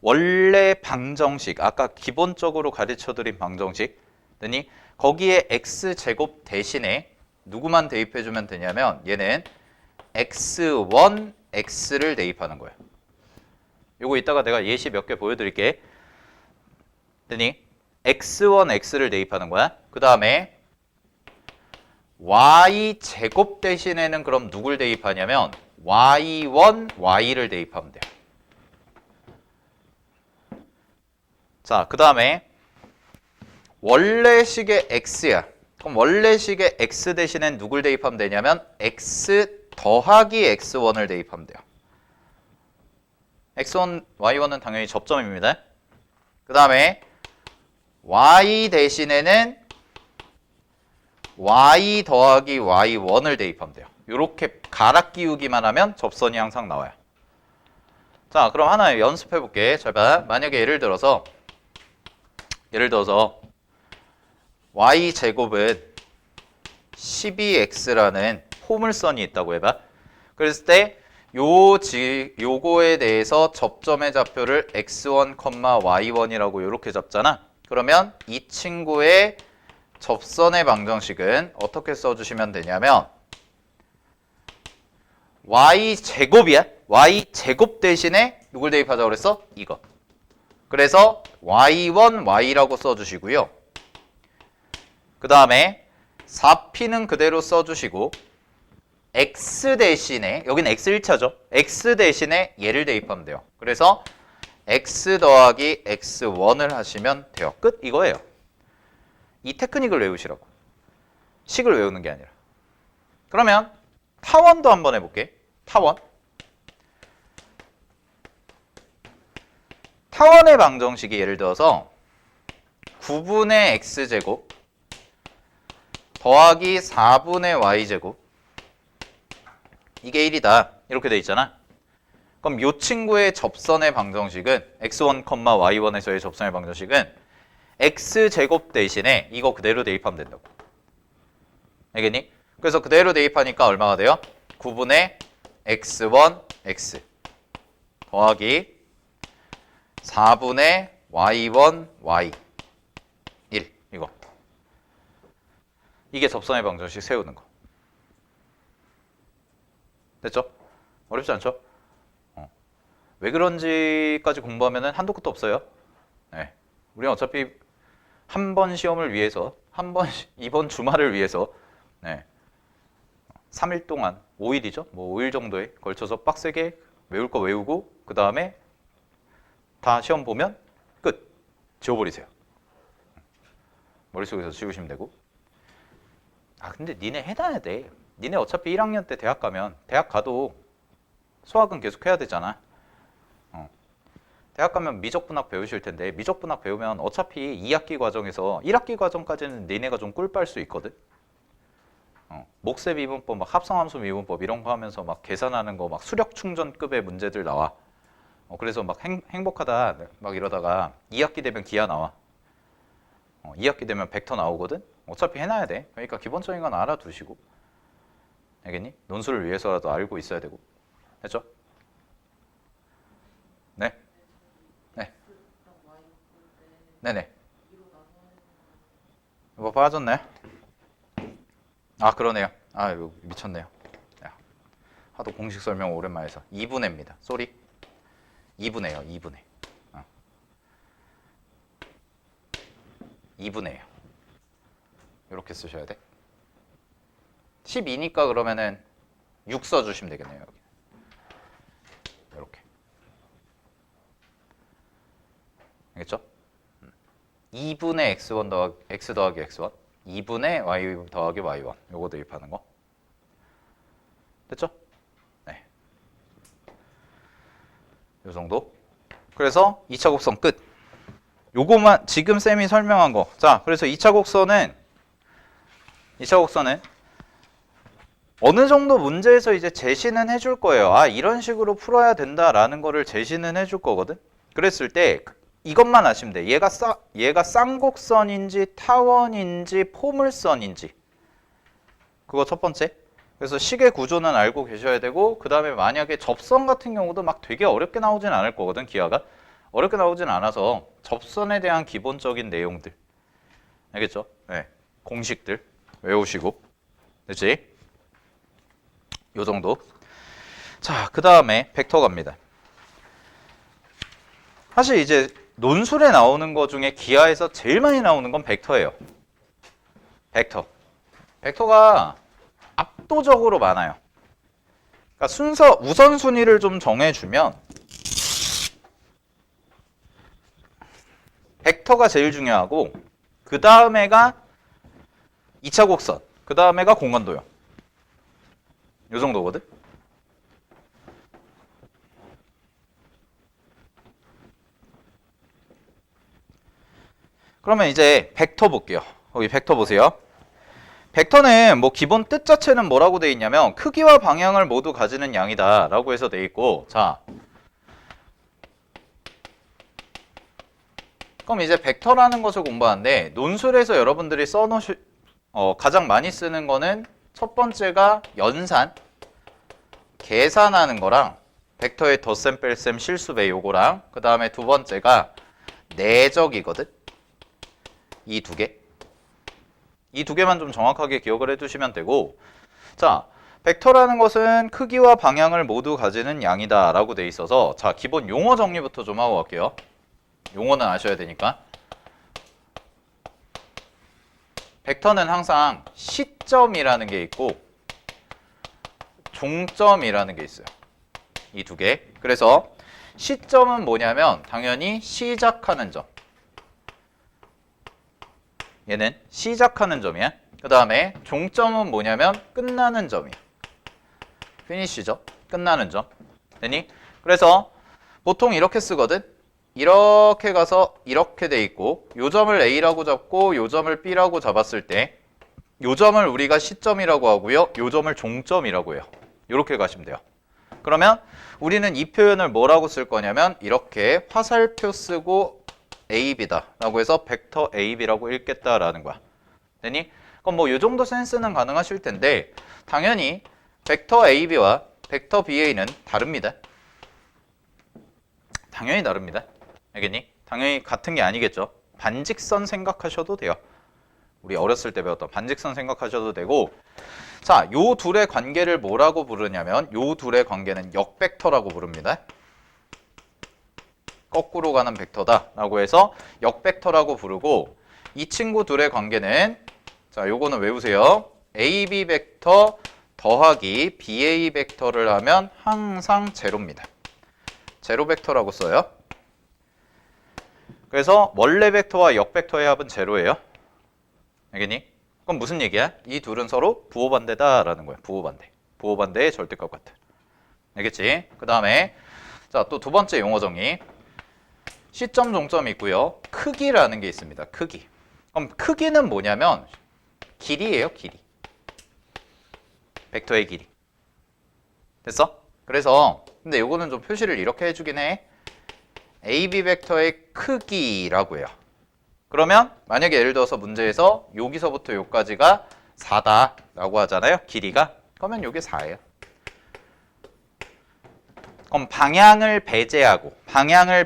S1: 원래 방정식. 아까 기본적으로 가르쳐드린 방정식. 되니? 거기에 x제곱 대신에 누구만 대입해주면 되냐면 얘는 x1, x를 대입하는 거예요. 요거 이따가 내가 예시 몇 개 보여드릴게. 되니? x1, x를 대입하는 거야. 그 다음에 y제곱 대신에는 그럼 누굴 대입하냐면 y1, y를 대입하면 돼요. 자, 그 다음에 원래 식의 x야. 그럼 원래 식의 x 대신엔 누굴 대입하면 되냐면 x 더하기 x1을 대입하면 돼요. x1, y1은 당연히 접점입니다. 그 다음에 y 대신에는 y 더하기 y1을 대입하면 돼요. 이렇게 가락 끼우기만 하면 접선이 항상 나와요. 자, 그럼 하나 연습해 볼게. 잘 봐. 만약에 예를 들어서 y제곱은 12x라는 포물선이 있다고 해봐. 그랬을 때 요거에 대해서 접점의 좌표를 x1, y1이라고 이렇게 잡잖아. 그러면 이 친구의 접선의 방정식은 어떻게 써주시면 되냐면 y제곱이야. y제곱 대신에 누굴 대입하자고 그랬어? 이거. 그래서 y1, y라고 써주시고요. 그 다음에 4p는 그대로 써주시고 x 대신에 여기는 x 1차죠. x 대신에 얘를 대입하면 돼요. 그래서 x 더하기 x1을 하시면 돼요. 끝 이거예요. 이 테크닉을 외우시라고. 식을 외우는 게 아니라. 그러면 타원도 한번 해볼게. 타원의 방정식이 예를 들어서 9분의 x제곱 더하기 4분의 y제곱 이게 1이다. 이렇게 돼 있잖아. 그럼 이 친구의 접선의 방정식은 x1, y1에서의 접선의 방정식은 x제곱 대신에 이거 그대로 대입하면 된다고. 알겠니? 그래서 그대로 대입하니까 얼마가 돼요? 9분의 x1, x 더하기 4분의 y1, y 1 이거. 이게 접선의 방정식 세우는 거. 됐죠? 어렵지 않죠? 왜 그런지까지 공부하면 한도 끝도 없어요. 네. 우리는 어차피 한 번 시험을 위해서, 이번 주말을 위해서 네. 3일 동안 5일이죠. 뭐 5일 정도에 걸쳐서 빡세게 외울 거 외우고 그 다음에 다 시험 보면 끝. 지워버리세요. 머릿속에서 지우시면 되고. 아 근데 니네 해놔야 돼. 니네 어차피 1학년 때 대학 가면 대학 가도 수학은 계속 해야 되잖아. 대학 가면 미적분학 배우실 텐데 미적분학 배우면 어차피 2학기 과정에서 1학기 과정까지는 니네가 좀 꿀빨 수 있거든. 목세 미분법, 막 합성함수 미분법 이런 거 하면서 막 계산하는 거 막 수력 충전급의 문제들 나와. 그래서 막 행복하다 막 이러다가 2학기 되면 기하 나와. 2학기 되면 벡터 나오거든. 어차피 해놔야 돼. 그러니까 기본적인 건 알아두시고. 알겠니? 논술을 위해서라도 알고 있어야 되고. 됐죠? 네. 네. 네네. 뭐 빠졌나요? 아 그러네요. 아 이거 미쳤네요. 야, 하도 공식 설명 오랜만에 해서 2분의입니다. 쏘리. 2분의요. 2분의. 2분의요. 이렇게 쓰셔야 돼. 12니까 그러면은 6 써주시면 되겠네요. 여기. 이렇게. 알겠죠? 2분의 x1 더하기 x 더하기 x1 2분의 y 더하기 y1 요거 대입하는 거 됐죠? 네. 요 정도. 그래서 2차 곡선 끝. 요거만 지금 쌤이 설명한 거. 자, 그래서 2차 곡선은 어느 정도 문제에서 이제 제시는 해줄 거예요. 아, 이런 식으로 풀어야 된다라는 거를 제시는 해줄 거거든. 그랬을 때 이것만 아시면 돼. 얘가 쌍곡선인지 타원인지 포물선인지. 그거 첫 번째. 그래서 식의 구조는 알고 계셔야 되고 그 다음에 만약에 접선 같은 경우도 막 되게 어렵게 나오진 않을 거거든. 기하가. 어렵게 나오진 않아서 접선에 대한 기본적인 내용들. 알겠죠? 네. 공식들 외우시고. 됐지? 요 정도. 자, 그 다음에 벡터 갑니다. 사실 이제 논술에 나오는 거 중에 기하에서 제일 많이 나오는 건 벡터예요. 벡터가 압도적으로 많아요. 그러니까 우선순위를 좀 정해주면 벡터가 제일 중요하고 그 다음에가 2차 곡선, 그 다음에가 공간도형. 요 정도거든. 그러면 이제 벡터 볼게요. 여기 벡터 보세요. 벡터는 뭐 기본 뜻 자체는 뭐라고 돼 있냐면 크기와 방향을 모두 가지는 양이다 라고 해서 돼 있고, 자 그럼 이제 벡터라는 것을 공부하는데 논술에서 여러분들이 가장 많이 쓰는 거는 첫 번째가 연산, 계산하는 거랑 벡터의 덧셈, 뺄셈, 실수배 요거랑 그 다음에 두 번째가 내적이거든. 이 두 개. 이 두 개만 좀 정확하게 기억을 해두시면 되고, 자 벡터라는 것은 크기와 방향을 모두 가지는 양이다 라고 돼 있어서 자 기본 용어 정리부터 좀 하고 갈게요. 용어는 아셔야 되니까. 벡터는 항상 시점이라는 게 있고 종점이라는 게 있어요. 이 두 개. 그래서 시점은 뭐냐면 당연히 시작하는 점. 얘는 시작하는 점이야. 그 다음에 종점은 뭐냐면 끝나는 점이야. 피니쉬죠. 끝나는 점. 되니? 그래서 보통 이렇게 쓰거든. 이렇게 가서 이렇게 돼 있고 요 점을 A라고 잡고 요 점을 B라고 잡았을 때 요 점을 우리가 시점이라고 하고요. 요 점을 종점이라고 해요. 이렇게 가시면 돼요. 그러면 우리는 이 표현을 뭐라고 쓸 거냐면 이렇게 화살표 쓰고 AB다 라고 해서 벡터 AB라고 읽겠다라는 거야. 되니? 그럼 뭐 요 정도 센스는 가능하실 텐데 당연히 벡터 AB와 벡터 BA는 다릅니다. 당연히 다릅니다. 알겠니? 당연히 같은 게 아니겠죠. 반직선 생각하셔도 돼요. 우리 어렸을 때 배웠던 반직선 생각하셔도 되고, 자, 요 둘의 관계를 뭐라고 부르냐면 요 둘의 관계는 역벡터라고 부릅니다. 거꾸로 가는 벡터다 라고 해서 역벡터라고 부르고, 이 친구 둘의 관계는 자, 요거는 외우세요. AB 벡터 더하기 BA 벡터를 하면 항상 제로입니다. 제로 벡터라고 써요. 그래서 원래 벡터와 역 벡터의 합은 제로예요. 알겠니? 그럼 무슨 얘기야? 이 둘은 서로 부호반대다라는 거야. 부호반대. 부호반대의 절대값 같아. 알겠지? 그 다음에 자, 또 두 번째 용어 정의. 시점, 종점이 있고요. 크기라는 게 있습니다. 크기. 그럼 크기는 뭐냐면 길이에요. 길이. 벡터의 길이. 됐어? 그래서 근데 요거는 좀 표시를 이렇게 해주긴 해. AB 벡터의 크기라고 해요. 그러면 만약에 예를 들어서 문제에서 여기서부터 여기까지가 4다라고 하잖아요. 길이가. 그러면 요게 4예요. 그럼 방향을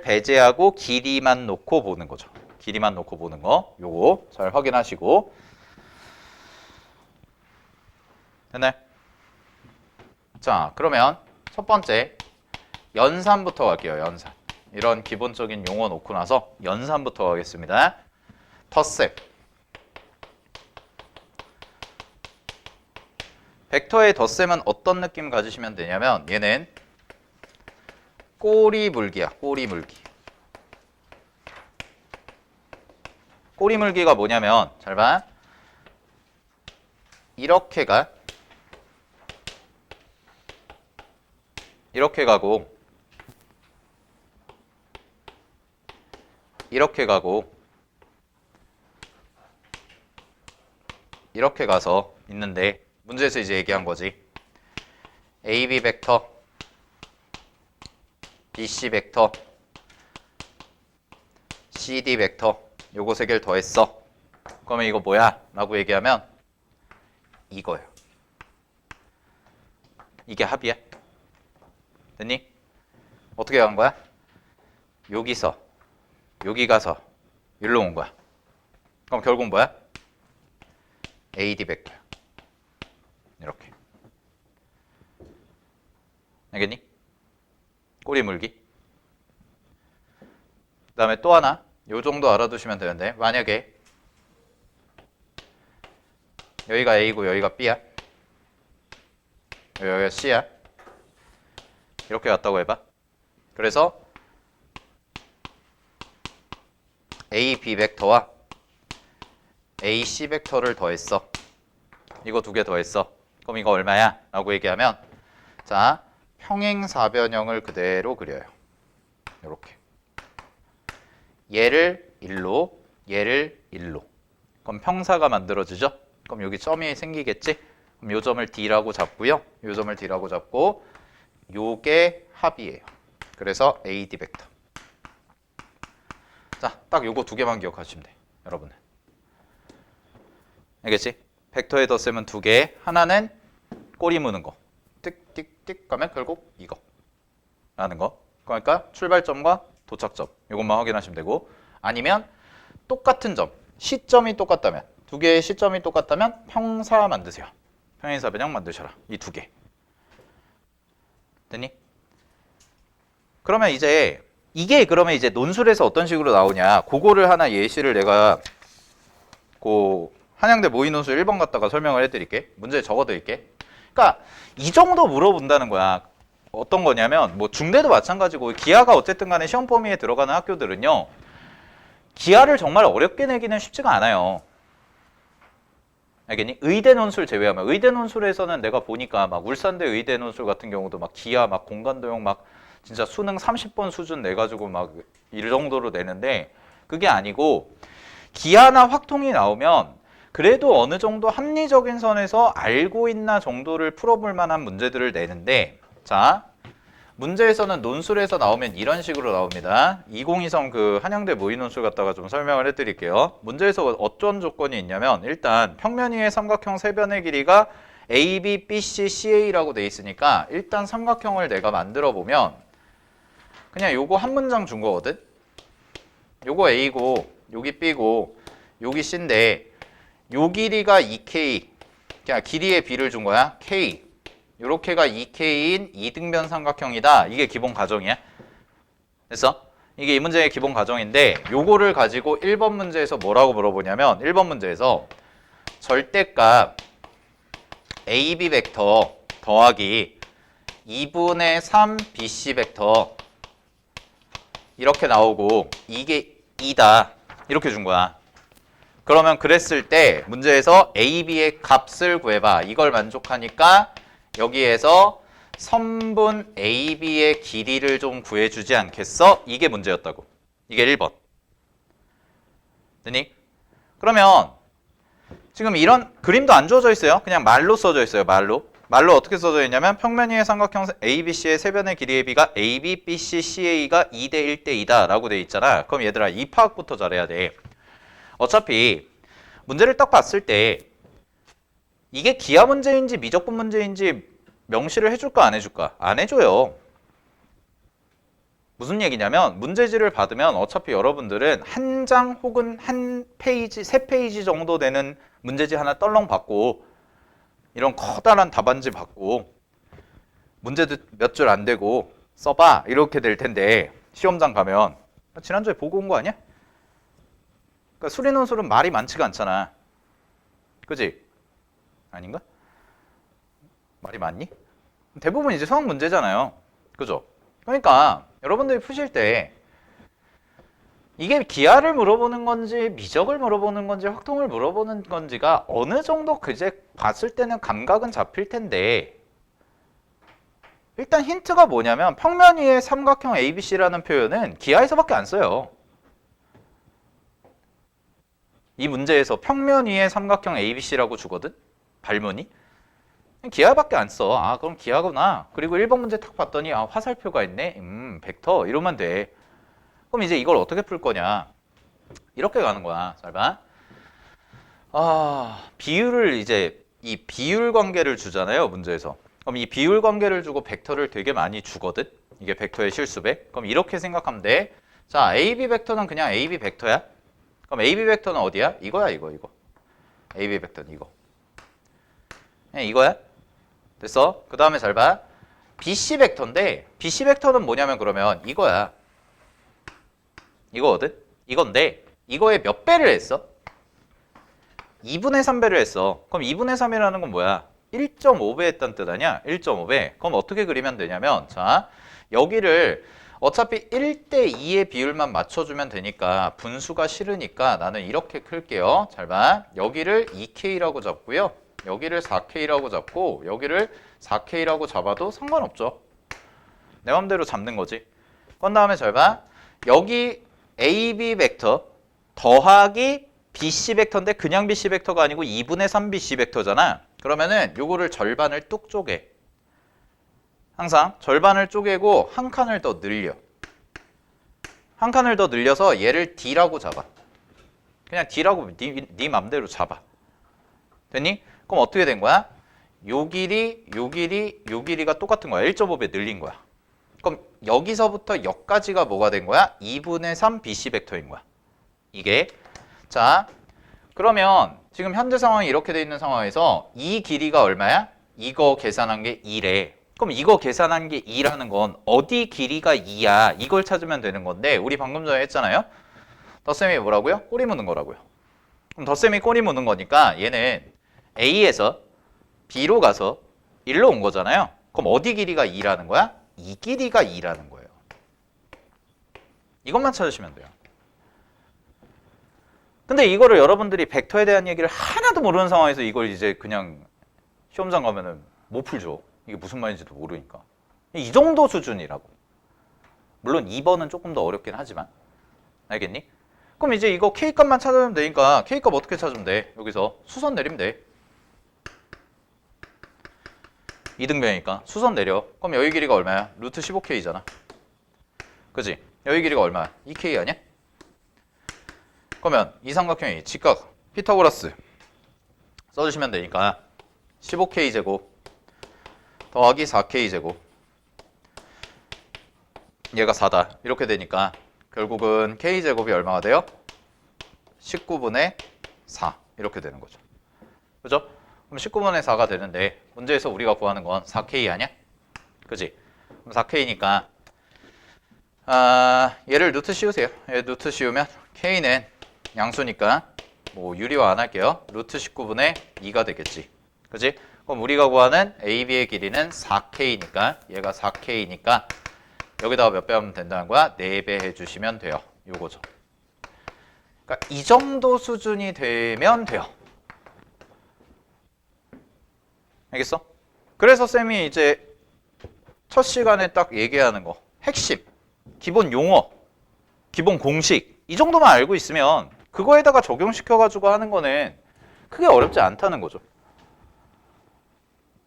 S1: 배제하고 길이만 놓고 보는 거죠. 길이만 놓고 보는 거. 요거 잘 확인하시고. 됐나요? 자, 그러면 첫 번째 연산부터 갈게요. 연산. 이런 기본적인 용어 놓고 나서 연산부터 가겠습니다. 덧셈. 벡터의 덧셈은 어떤 느낌 가지시면 되냐면 얘는 꼬리 물기야. 꼬리 물기. 꼬리 물기가 뭐냐면 잘 봐. 이렇게 가고 이렇게 가고 이렇게 가서 있는데 문제에서 이제 얘기한 거지. AB 벡터, BC 벡터, CD 벡터 요거 세 개를 더했어. 그러면 이거 뭐야? 라고 얘기하면 이거예요. 이게 합이야. 됐니? 어떻게 간 거야? 여기서 여기 가서 일로 온 거야. 그럼 결국 뭐야? AD 벡터야. 이렇게. 알겠니? 꼬리 물기. 그 다음에 또 하나. 요 정도 알아두시면 되는데 만약에 여기가 A고 여기가 B야. 여기가 C야. 이렇게 갔다고 해봐. 그래서 AB 벡터와 AC 벡터를 더했어. 이거 두 개 더했어. 그럼 이거 얼마야? 라고 얘기하면 자, 평행사변형을 그대로 그려요. 이렇게. 얘를 1로, 얘를 1로. 그럼 평사가 만들어지죠? 그럼 여기 점이 생기겠지? 그럼 요 점을 D라고 잡고요. 요 점을 D라고 잡고 요게 합이에요. 그래서 AD 벡터. 자, 딱 요거 두 개만 기억하시면 돼. 여러분은. 알겠지? 벡터의 덧셈은 두 개. 하나는 꼬리 무는 거. 띡띡띡 가면 결국 이거. 라는 거. 그러니까 출발점과 도착점. 이것만 확인하시면 되고. 아니면 똑같은 점. 시점이 똑같다면. 두 개의 시점이 똑같다면 평사 만드세요. 평행사변형 만드셔라. 이 두 개. 됐니? 그러면 이제 이게 그러면 이제 논술에서 어떤 식으로 나오냐. 그거를 하나 예시를 내가 한양대 모의논술 1번 갖다가 설명을 해드릴게. 문제 적어드릴게. 그러니까 이 정도 물어본다는 거야. 어떤 거냐면 뭐 중대도 마찬가지고 기하가 어쨌든 간에 시험 범위에 들어가는 학교들은요. 기하를 정말 어렵게 내기는 쉽지가 않아요. 알겠니? 의대 논술 제외하면 의대 논술에서는 내가 보니까 막 울산대 의대 논술 같은 경우도 막 기하 막 공간도형 막 진짜 수능 30번 수준 내가지고 막 이 정도로 내는데 그게 아니고 기하나 확통이 나오면 그래도 어느 정도 합리적인 선에서 알고 있나 정도를 풀어볼 만한 문제들을 내는데 자 문제에서는 논술에서 나오면 이런 식으로 나옵니다. 2023 그 한양대 모의논술 갖다가 좀 설명을 해드릴게요. 문제에서 어떤 조건이 있냐면 일단 평면 위의 삼각형 세 변의 길이가 AB, BC, CA라고 돼 있으니까 일단 삼각형을 내가 만들어 보면 그냥 요거 한 문장 준 거거든. 요거 A고 여기 B고 여기 C인데 요 길이가 2K 그냥 길이의 B를 준 거야. K 요렇게가 2K인 이등변 삼각형이다. 이게 기본 가정이야. 됐어? 이게 이 문제의 기본 가정인데 요거를 가지고 1번 문제에서 뭐라고 물어보냐면 1번 문제에서 절대값 AB 벡터 더하기 2분의 3 BC 벡터 이렇게 나오고 이게 2다 이렇게 준 거야. 그러면 그랬을 때 문제에서 AB의 값을 구해봐. 이걸 만족하니까 여기에서 선분 AB의 길이를 좀 구해주지 않겠어? 이게 문제였다고. 이게 1번. 됐니? 그러면 지금 이런 그림도 안 주어져 있어요. 그냥 말로 써져 있어요. 말로 어떻게 써져 있냐면 평면 위의 삼각형 ABC의 세변의 길이 AB가 AB, BC, CA가 2대 1대 2다 라고 돼 있잖아. 그럼 얘들아 이 파악부터 잘해야 돼. 어차피 문제를 딱 봤을 때 이게 기하 문제인지 미적분 문제인지 명시를 해줄까 안 해줄까? 안 해줘요. 무슨 얘기냐면 문제지를 받으면 어차피 여러분들은 한 장 혹은 한 페이지, 세 페이지 정도 되는 문제지 하나 떨렁 받고 이런 커다란 답안지 받고 문제도 몇 줄 안 되고 써봐 이렇게 될 텐데 시험장 가면 지난주에 보고 온 거 아니야? 그러니까 수리논술은 말이 많지가 않잖아. 그지? 아닌가? 말이 많니? 대부분 이제 수학 문제잖아요. 그죠? 그러니까 여러분들이 푸실 때 이게 기하를 물어보는 건지 미적을 물어보는 건지 확통을 물어보는 건지가 어느 정도 그제 봤을 때는 감각은 잡힐 텐데 일단 힌트가 뭐냐면 평면 위의 삼각형 ABC라는 표현은 기하에서밖에 안 써요. 이 문제에서 평면 위의 삼각형 ABC라고 주거든? 발문이? 기하밖에 안 써. 아 그럼 기하구나. 그리고 1번 문제 딱 봤더니 아 화살표가 있네. 벡터 이러면 돼. 그럼 이제 이걸 어떻게 풀 거냐? 이렇게 가는 거야. 잘 봐. 비율을 이제 이 비율 관계를 주잖아요. 문제에서. 그럼 이 비율 관계를 주고 벡터를 되게 많이 주거든. 이게 벡터의 실수배. 그럼 이렇게 생각하면 돼. 자, AB 벡터는 그냥 AB 벡터야. 그럼 AB 벡터는 어디야? 이거야, 이거. AB 벡터는 이거. 네, 이거야. 됐어? 그 다음에 잘 봐. BC 벡터인데 BC 벡터는 뭐냐면 그러면 이거야. 이거거든? 이건데 이거에 몇 배를 했어? 2분의 3배를 했어. 그럼 2분의 3이라는 건 뭐야? 1.5배 했다는 뜻 아니야? 1.5배. 그럼 어떻게 그리면 되냐면 자 여기를 어차피 1대 2의 비율만 맞춰주면 되니까 분수가 싫으니까 나는 이렇게 클게요. 잘 봐. 여기를 2K라고 잡고요. 여기를 4K라고 잡고 여기를 4K라고 잡아도 상관없죠. 내 맘대로 잡는 거지. 그런 다음에 잘 봐. 여기 AB 벡터 더하기 BC 벡터인데 그냥 BC 벡터가 아니고 2분의 3 BC 벡터잖아. 그러면은 요거를 절반을 뚝 쪼개. 항상 절반을 쪼개고 한 칸을 더 늘려. 한 칸을 더 늘려서 얘를 D라고 잡아. 그냥 D라고 네 맘대로 잡아. 됐니? 그럼 어떻게 된 거야? 요 길이, 요 길이, 요 길이가 똑같은 거야. 1.5배 늘린 거야. 그럼 여기서부터 여기까지가 뭐가 된 거야? 2분의 3 BC 벡터인 거야. 이게. 자, 그러면 지금 현재 상황이 이렇게 돼 있는 상황에서 이 길이가 얼마야? 이거 계산한 게 2래. 그럼 이거 계산한 게 2라는 건 어디 길이가 2야? 이걸 찾으면 되는 건데 우리 방금 전에 했잖아요. 덧셈이 뭐라고요? 꼬리 무는 거라고요. 그럼 덧셈이 꼬리 무는 거니까 얘는 A에서 B로 가서 1로 온 거잖아요. 그럼 어디 길이가 2라는 거야? 이 길이가 2라는 거예요. 이것만 찾으시면 돼요. 근데 이거를 여러분들이 벡터에 대한 얘기를 하나도 모르는 상황에서 이걸 이제 그냥 시험장 가면은 못 풀죠. 이게 무슨 말인지도 모르니까. 이 정도 수준이라고. 물론 2번은 조금 더 어렵긴 하지만. 알겠니? 그럼 이제 이거 K값만 찾으면 되니까 K값 어떻게 찾으면 돼? 여기서 수선 내리면 돼. 이등변이니까 수선 내려. 그럼 여기 길이가 얼마야? 루트 15K잖아. 그지? 여기 길이가 얼마야? 2K 아니야? 그러면 이 삼각형이 직각 피타고라스 써주시면 되니까 15K제곱 더하기 4K제곱 얘가 4다. 이렇게 되니까 결국은 K제곱이 얼마가 돼요? 19분의 4 이렇게 되는 거죠. 그죠? 그럼 19분의 4가 되는데 문제에서 우리가 구하는 건 4K 아니야? 그지? 그럼 4K니까 얘를 루트 씌우세요. 얘 루트 씌우면 K는 양수니까 뭐 유리화 안 할게요. 루트 19분의 2가 되겠지. 그지? 그럼 우리가 구하는 AB의 길이는 4K니까 얘가 4K니까 여기다가 몇 배 하면 된다는 거야? 4배 해주시면 돼요. 요거죠. 그러니까 이 정도 수준이 되면 돼요. 알겠어? 그래서 쌤이 이제 첫 시간에 딱 얘기하는 거 핵심, 기본 용어, 기본 공식 이 정도만 알고 있으면 그거에다가 적용시켜가지고 하는 거는 크게 어렵지 않다는 거죠.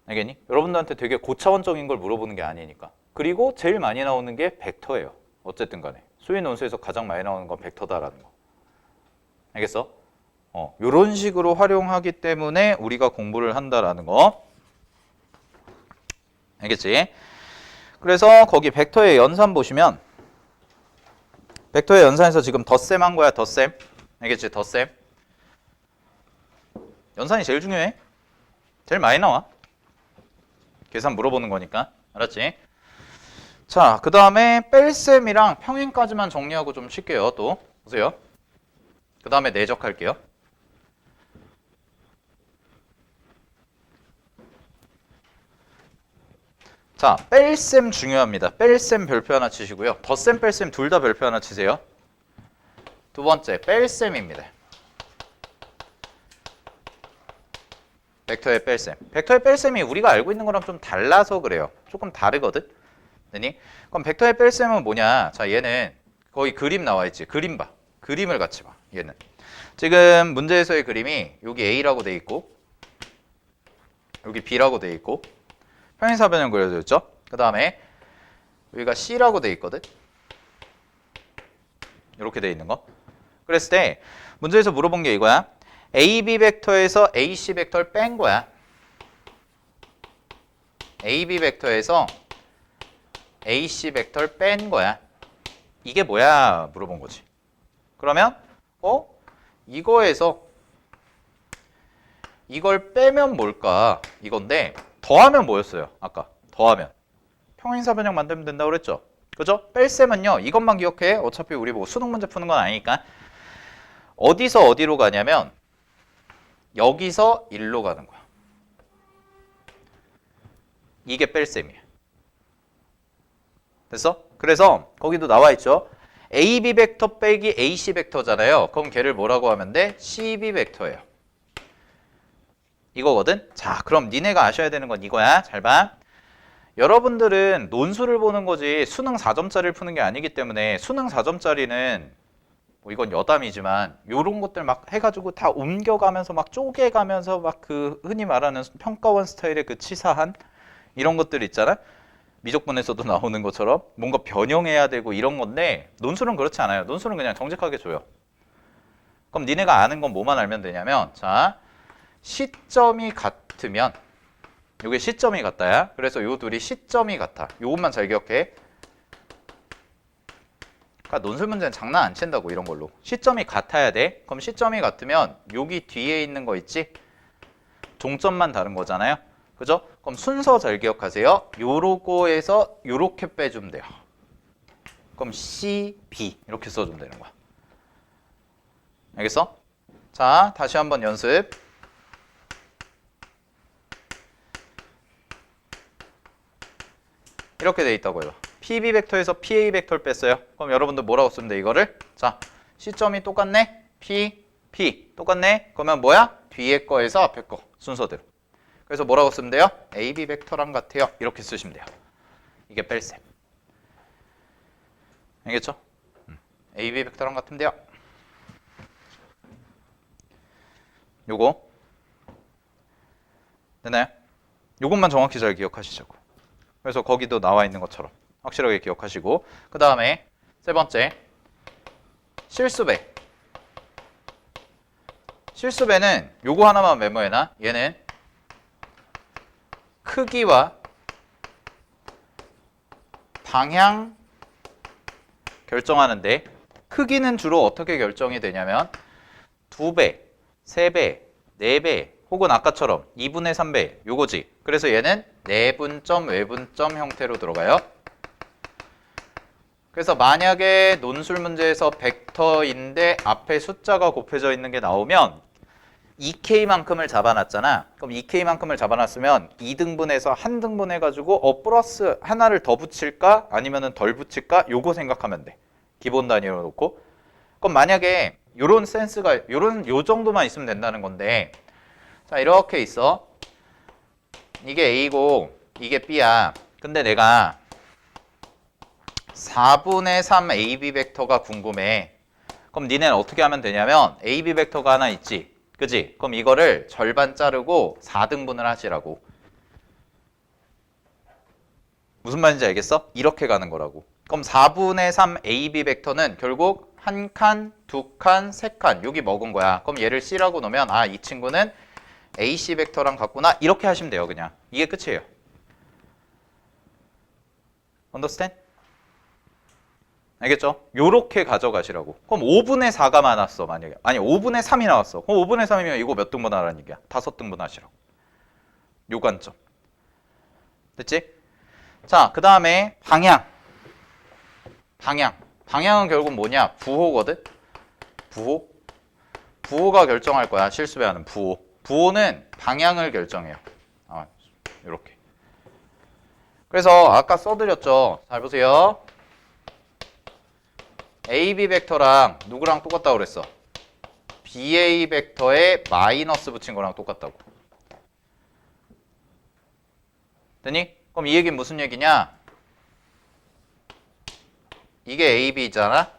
S1: 알겠니? 여러분들한테 되게 고차원적인 걸 물어보는 게 아니니까. 그리고 제일 많이 나오는 게 벡터예요. 어쨌든 간에 수위 논술에서 가장 많이 나오는 건 벡터다라는 거. 알겠어? 요런 식으로 활용하기 때문에 우리가 공부를 한다라는 거. 알겠지? 그래서 거기 벡터의 연산 보시면 벡터의 연산에서 지금 덧셈 한 거야. 덧셈. 알겠지? 덧셈. 연산이 제일 중요해. 제일 많이 나와. 계산 물어보는 거니까. 알았지? 자, 그 다음에 뺄셈이랑 평행까지만 정리하고 좀 쉴게요. 또 보세요. 그 다음에 내적할게요. 자, 뺄셈 중요합니다. 뺄셈 별표 하나 치시고요. 덧셈, 뺄셈 둘 다 별표 하나 치세요. 두 번째, 뺄셈입니다. 벡터의 뺄셈. 벡터의 뺄셈이 우리가 알고 있는 거랑 좀 달라서 그래요. 조금 다르거든. 되니? 그럼 벡터의 뺄셈은 뭐냐? 자, 얘는 거의 그림 나와 있지. 그림 봐. 그림을 같이 봐. 얘는. 지금 문제에서의 그림이 여기 A라고 돼 있고 여기 B라고 돼 있고 평행사변형 그려져 있죠? 그 다음에 여기가 C라고 돼 있거든. 이렇게 돼 있는 거. 그랬을 때 문제에서 물어본 게 이거야. AB 벡터에서 AC 벡터를 뺀 거야. AB 벡터에서 AC 벡터를 뺀 거야. 이게 뭐야? 물어본 거지. 그러면 이거에서 이걸 빼면 뭘까? 이건데 더하면 뭐였어요? 아까 더하면 평행사변형 만들면 된다고 그랬죠? 그죠? 뺄셈은요. 이것만 기억해. 어차피 우리 뭐 수능 문제 푸는 건 아니니까. 어디서 어디로 가냐면 여기서 1로 가는 거야. 이게 뺄셈이야. 됐어? 그래서 거기도 나와 있죠. AB 벡터 빼기 AC 벡터잖아요. 그럼 걔를 뭐라고 하면 돼? CB 벡터예요. 이거거든? 자, 그럼 니네가 아셔야 되는 건 이거야. 잘 봐. 여러분들은 논술을 보는 거지 수능 4점짜리를 푸는 게 아니기 때문에 수능 4점짜리는 뭐 이건 여담이지만 요런 것들 막 해가지고 다 옮겨가면서 막 쪼개가면서 막 그 흔히 말하는 평가원 스타일의 그 치사한 이런 것들 있잖아. 미적분에서도 나오는 것처럼 뭔가 변형해야 되고 이런 건데 논술은 그렇지 않아요. 논술은 그냥 정직하게 줘요. 그럼 니네가 아는 건 뭐만 알면 되냐면 자 시점이 같으면 요게 시점이 같다야. 그래서 요 둘이 시점이 같아. 요것만 잘 기억해. 그러니까 논술 문제는 장난 안 친다고 이런 걸로. 시점이 같아야 돼. 그럼 시점이 같으면 여기 뒤에 있는 거 있지? 종점만 다른 거잖아요. 그죠? 그럼 순서 잘 기억하세요. 요로거에서 요렇게 빼주면 돼요. 그럼 C, B 이렇게 써주면 되는 거야. 알겠어? 자, 다시 한번 연습. 이렇게 돼 있다고요. PB 벡터에서 PA 벡터를 뺐어요. 그럼 여러분들 뭐라고 쓰면 돼 이거를? 자, 시점이 똑같네? P, P 똑같네? 그러면 뭐야? 뒤에 거에서 앞에 거 순서대로. 그래서 뭐라고 쓰면 돼요? AB 벡터랑 같아요. 이렇게 쓰시면 돼요. 이게 뺄셈. 알겠죠? AB 벡터랑 같으면 돼요. 요거 되나요? 요것만 정확히 잘 기억하시자고. 그래서 거기도 나와 있는 것처럼 확실하게 기억하시고 그 다음에 세 번째 실수배. 실수배는 요거 하나만 메모해놔. 얘는 크기와 방향 결정하는데 크기는 주로 어떻게 결정이 되냐면 2배, 3배, 4배 혹은 아까처럼 2분의 3배 요거지. 그래서 얘는 내분점, 외분점 형태로 들어가요. 그래서 만약에 논술 문제에서 벡터인데 앞에 숫자가 곱해져 있는 게 나오면 2K만큼을 잡아놨잖아. 그럼 2K만큼을 잡아놨으면 2등분해서 1등분 해가지고 플러스 하나를 더 붙일까? 아니면은 덜 붙일까? 요거 생각하면 돼. 기본 단위로 놓고. 그럼 만약에 요런 센스가 요 정도만 있으면 된다는 건데, 자 이렇게 있어. 이게 A고 이게 B야. 근데 내가 4분의 3 AB 벡터가 궁금해. 그럼 니네는 어떻게 하면 되냐면 AB 벡터가 하나 있지. 그지? 그럼 이거를 절반 자르고 4등분을 하시라고. 무슨 말인지 알겠어? 이렇게 가는 거라고. 그럼 4분의 3 AB 벡터는 결국 한 칸, 두 칸, 세 칸 여기 먹은 거야. 그럼 얘를 C라고 놓으면 아, 이 친구는 AC 벡터랑 같구나. 이렇게 하시면 돼요. 그냥. 이게 끝이에요. Understand? 알겠죠? 요렇게 가져가시라고. 그럼 5분의 4가 많았어, 만약에. 아니, 5분의 3이 나왔어. 그럼 5분의 3이면 이거 몇 등분 하라는 얘기야? 5등분 하시라고. 요 관점. 됐지? 자, 그 다음에 방향. 방향은 결국 뭐냐? 부호거든? 부호? 부호가 결정할 거야. 실수배하는 부호. 부호는 방향을 결정해요. 아, 요렇게. 그래서 아까 써드렸죠? 잘 보세요. AB 벡터랑 누구랑 똑같다고 그랬어? BA 벡터에 마이너스 붙인 거랑 똑같다고. 됐니? 그럼 이 얘기는 무슨 얘기냐? 이게 AB잖아?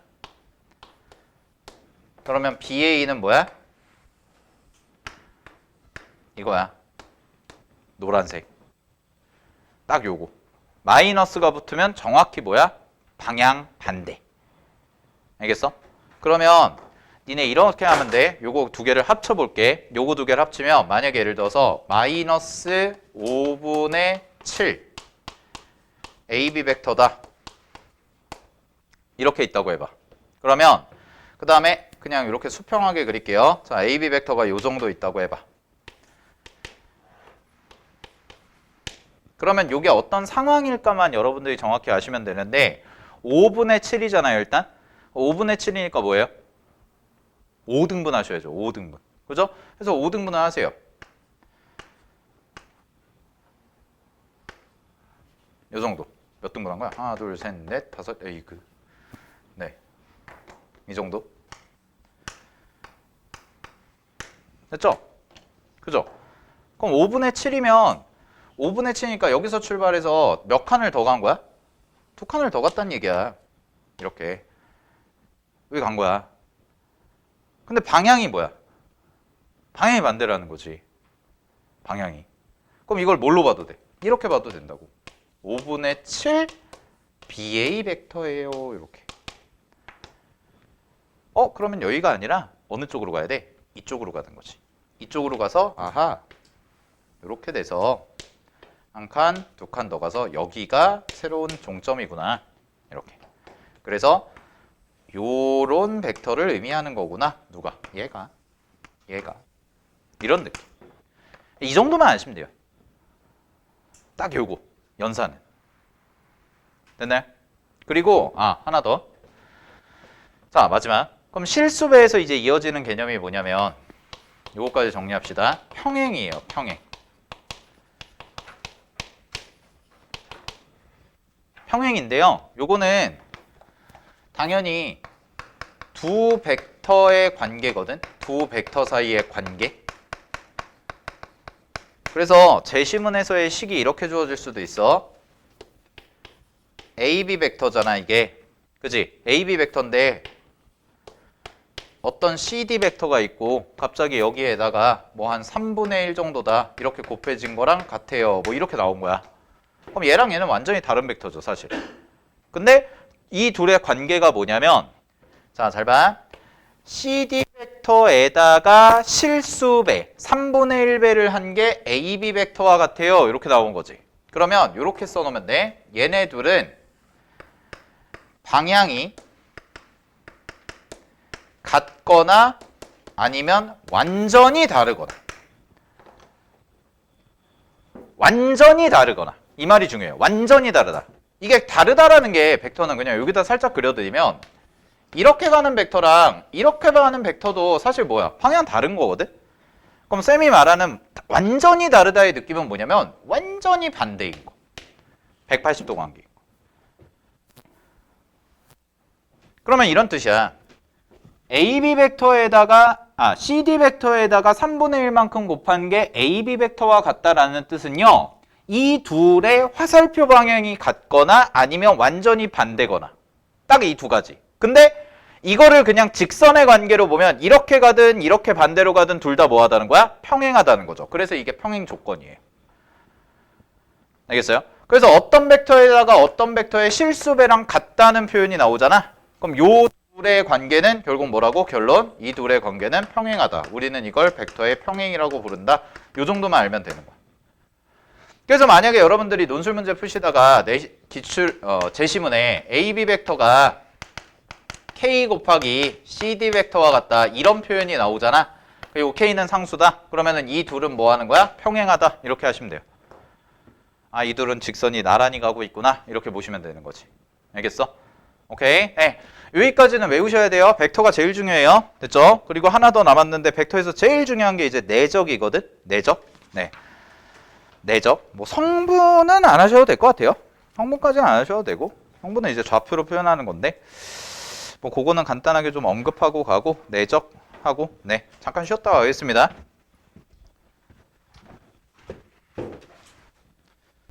S1: 그러면 BA는 뭐야? 이거야. 노란색. 딱 요거. 마이너스가 붙으면 정확히 뭐야? 방향 반대. 알겠어? 그러면 니네 이렇게 하면 돼. 요거 두 개를 합쳐볼게. 요거 두 개를 합치면 만약에 예를 들어서 마이너스 5분의 7 AB 벡터다. 이렇게 있다고 해봐. 그러면 그 다음에 그냥 이렇게 수평하게 그릴게요. 자, AB 벡터가 요 정도 있다고 해봐. 그러면 요게 어떤 상황일까만 여러분들이 정확히 아시면 되는데 5분의 7이잖아요, 일단. 5분의 7이니까 뭐예요? 5등분 하셔야죠. 5등분. 그죠? 그래서 5등분을 하세요. 요 정도. 몇 등분 한 거야? 하나, 둘, 셋, 넷, 다섯, 에이그. 네. 이 정도. 됐죠? 그죠? 그럼 5분의 7이면 5분의 7이니까 여기서 출발해서 몇 칸을 더 간 거야? 2칸을 더 갔다는 얘기야. 이렇게. 여기 간 거야. 근데 방향이 뭐야? 방향이 반대라는 거지. 방향이. 그럼 이걸 뭘로 봐도 돼? 이렇게 봐도 된다고. 5분의 7 BA 벡터예요. 이렇게. 그러면 여기가 아니라 어느 쪽으로 가야 돼? 이쪽으로 가는 거지. 이쪽으로 가서 아하 이렇게 돼서 한 칸, 두 칸 더 가서 여기가 새로운 종점이구나. 이렇게. 그래서 요런 벡터를 의미하는 거구나. 누가? 얘가. 이런 느낌. 이 정도만 아시면 돼요. 딱 요거. 연산은. 됐나요? 그리고 하나 더. 자, 마지막. 그럼 실수배에서 이제 이어지는 개념이 뭐냐면 요거까지 정리합시다. 평행이에요. 평행. 평행인데요. 요거는 당연히 두 벡터의 관계거든. 두 벡터 사이의 관계. 그래서 제시문에서의 식이 이렇게 주어질 수도 있어. AB 벡터잖아 이게. 그지? AB 벡터인데 어떤 CD 벡터가 있고 갑자기 여기에다가 뭐 한 3분의 1 정도다 이렇게 곱해진 거랑 같아요. 뭐 이렇게 나온 거야. 그럼 얘랑 얘는 완전히 다른 벡터죠 사실. 근데 이 둘의 관계가 뭐냐면 자, 잘 봐. CD 벡터에다가 실수배 3분의 1배를 한 게 AB 벡터와 같아요. 이렇게 나온 거지. 그러면 이렇게 써놓으면 돼. 얘네 둘은 방향이 같거나 아니면 완전히 다르거나 이 말이 중요해요. 완전히 다르다. 이게 다르다라는 게 벡터는 그냥 여기다 살짝 그려드리면 이렇게 가는 벡터랑 이렇게 가는 벡터도 사실 뭐야? 방향 다른 거거든? 그럼 쌤이 말하는 완전히 다르다의 느낌은 뭐냐면 완전히 반대인 거. 180도 관계인 거. 그러면 이런 뜻이야. AB 벡터에다가 CD 벡터에다가 3분의 1만큼 곱한 게 AB 벡터와 같다라는 뜻은요. 이 둘의 화살표 방향이 같거나 아니면 완전히 반대거나 딱 이 두 가지. 근데 이거를 그냥 직선의 관계로 보면 이렇게 가든 이렇게 반대로 가든 둘 다 뭐 하다는 거야? 평행하다는 거죠. 그래서 이게 평행 조건이에요. 알겠어요? 그래서 어떤 벡터에다가 어떤 벡터의 실수배랑 같다는 표현이 나오잖아. 그럼 요 둘의 관계는 결국 뭐라고? 결론. 이 둘의 관계는 평행하다. 우리는 이걸 벡터의 평행이라고 부른다. 요 정도만 알면 되는 거야. 그래서 만약에 여러분들이 논술 문제 푸시다가 제시문에 AB 벡터가 K 곱하기 CD 벡터와 같다 이런 표현이 나오잖아. 그리고 K는 상수다. 그러면은 이 둘은 뭐 하는 거야? 평행하다. 이렇게 하시면 돼요. 이 둘은 직선이 나란히 가고 있구나. 이렇게 보시면 되는 거지. 알겠어? 오케이. 네. 여기까지는 외우셔야 돼요. 벡터가 제일 중요해요. 됐죠? 그리고 하나 더 남았는데 벡터에서 제일 중요한 게 이제 내적이거든. 내적. 네. 내적. 뭐 성분은 안 하셔도 될 것 같아요. 성분까지는 안 하셔도 되고. 성분은 이제 좌표로 표현하는 건데. 뭐 그거는 간단하게 좀 언급하고 가고 내적하고 네. 잠깐 쉬었다 가겠습니다.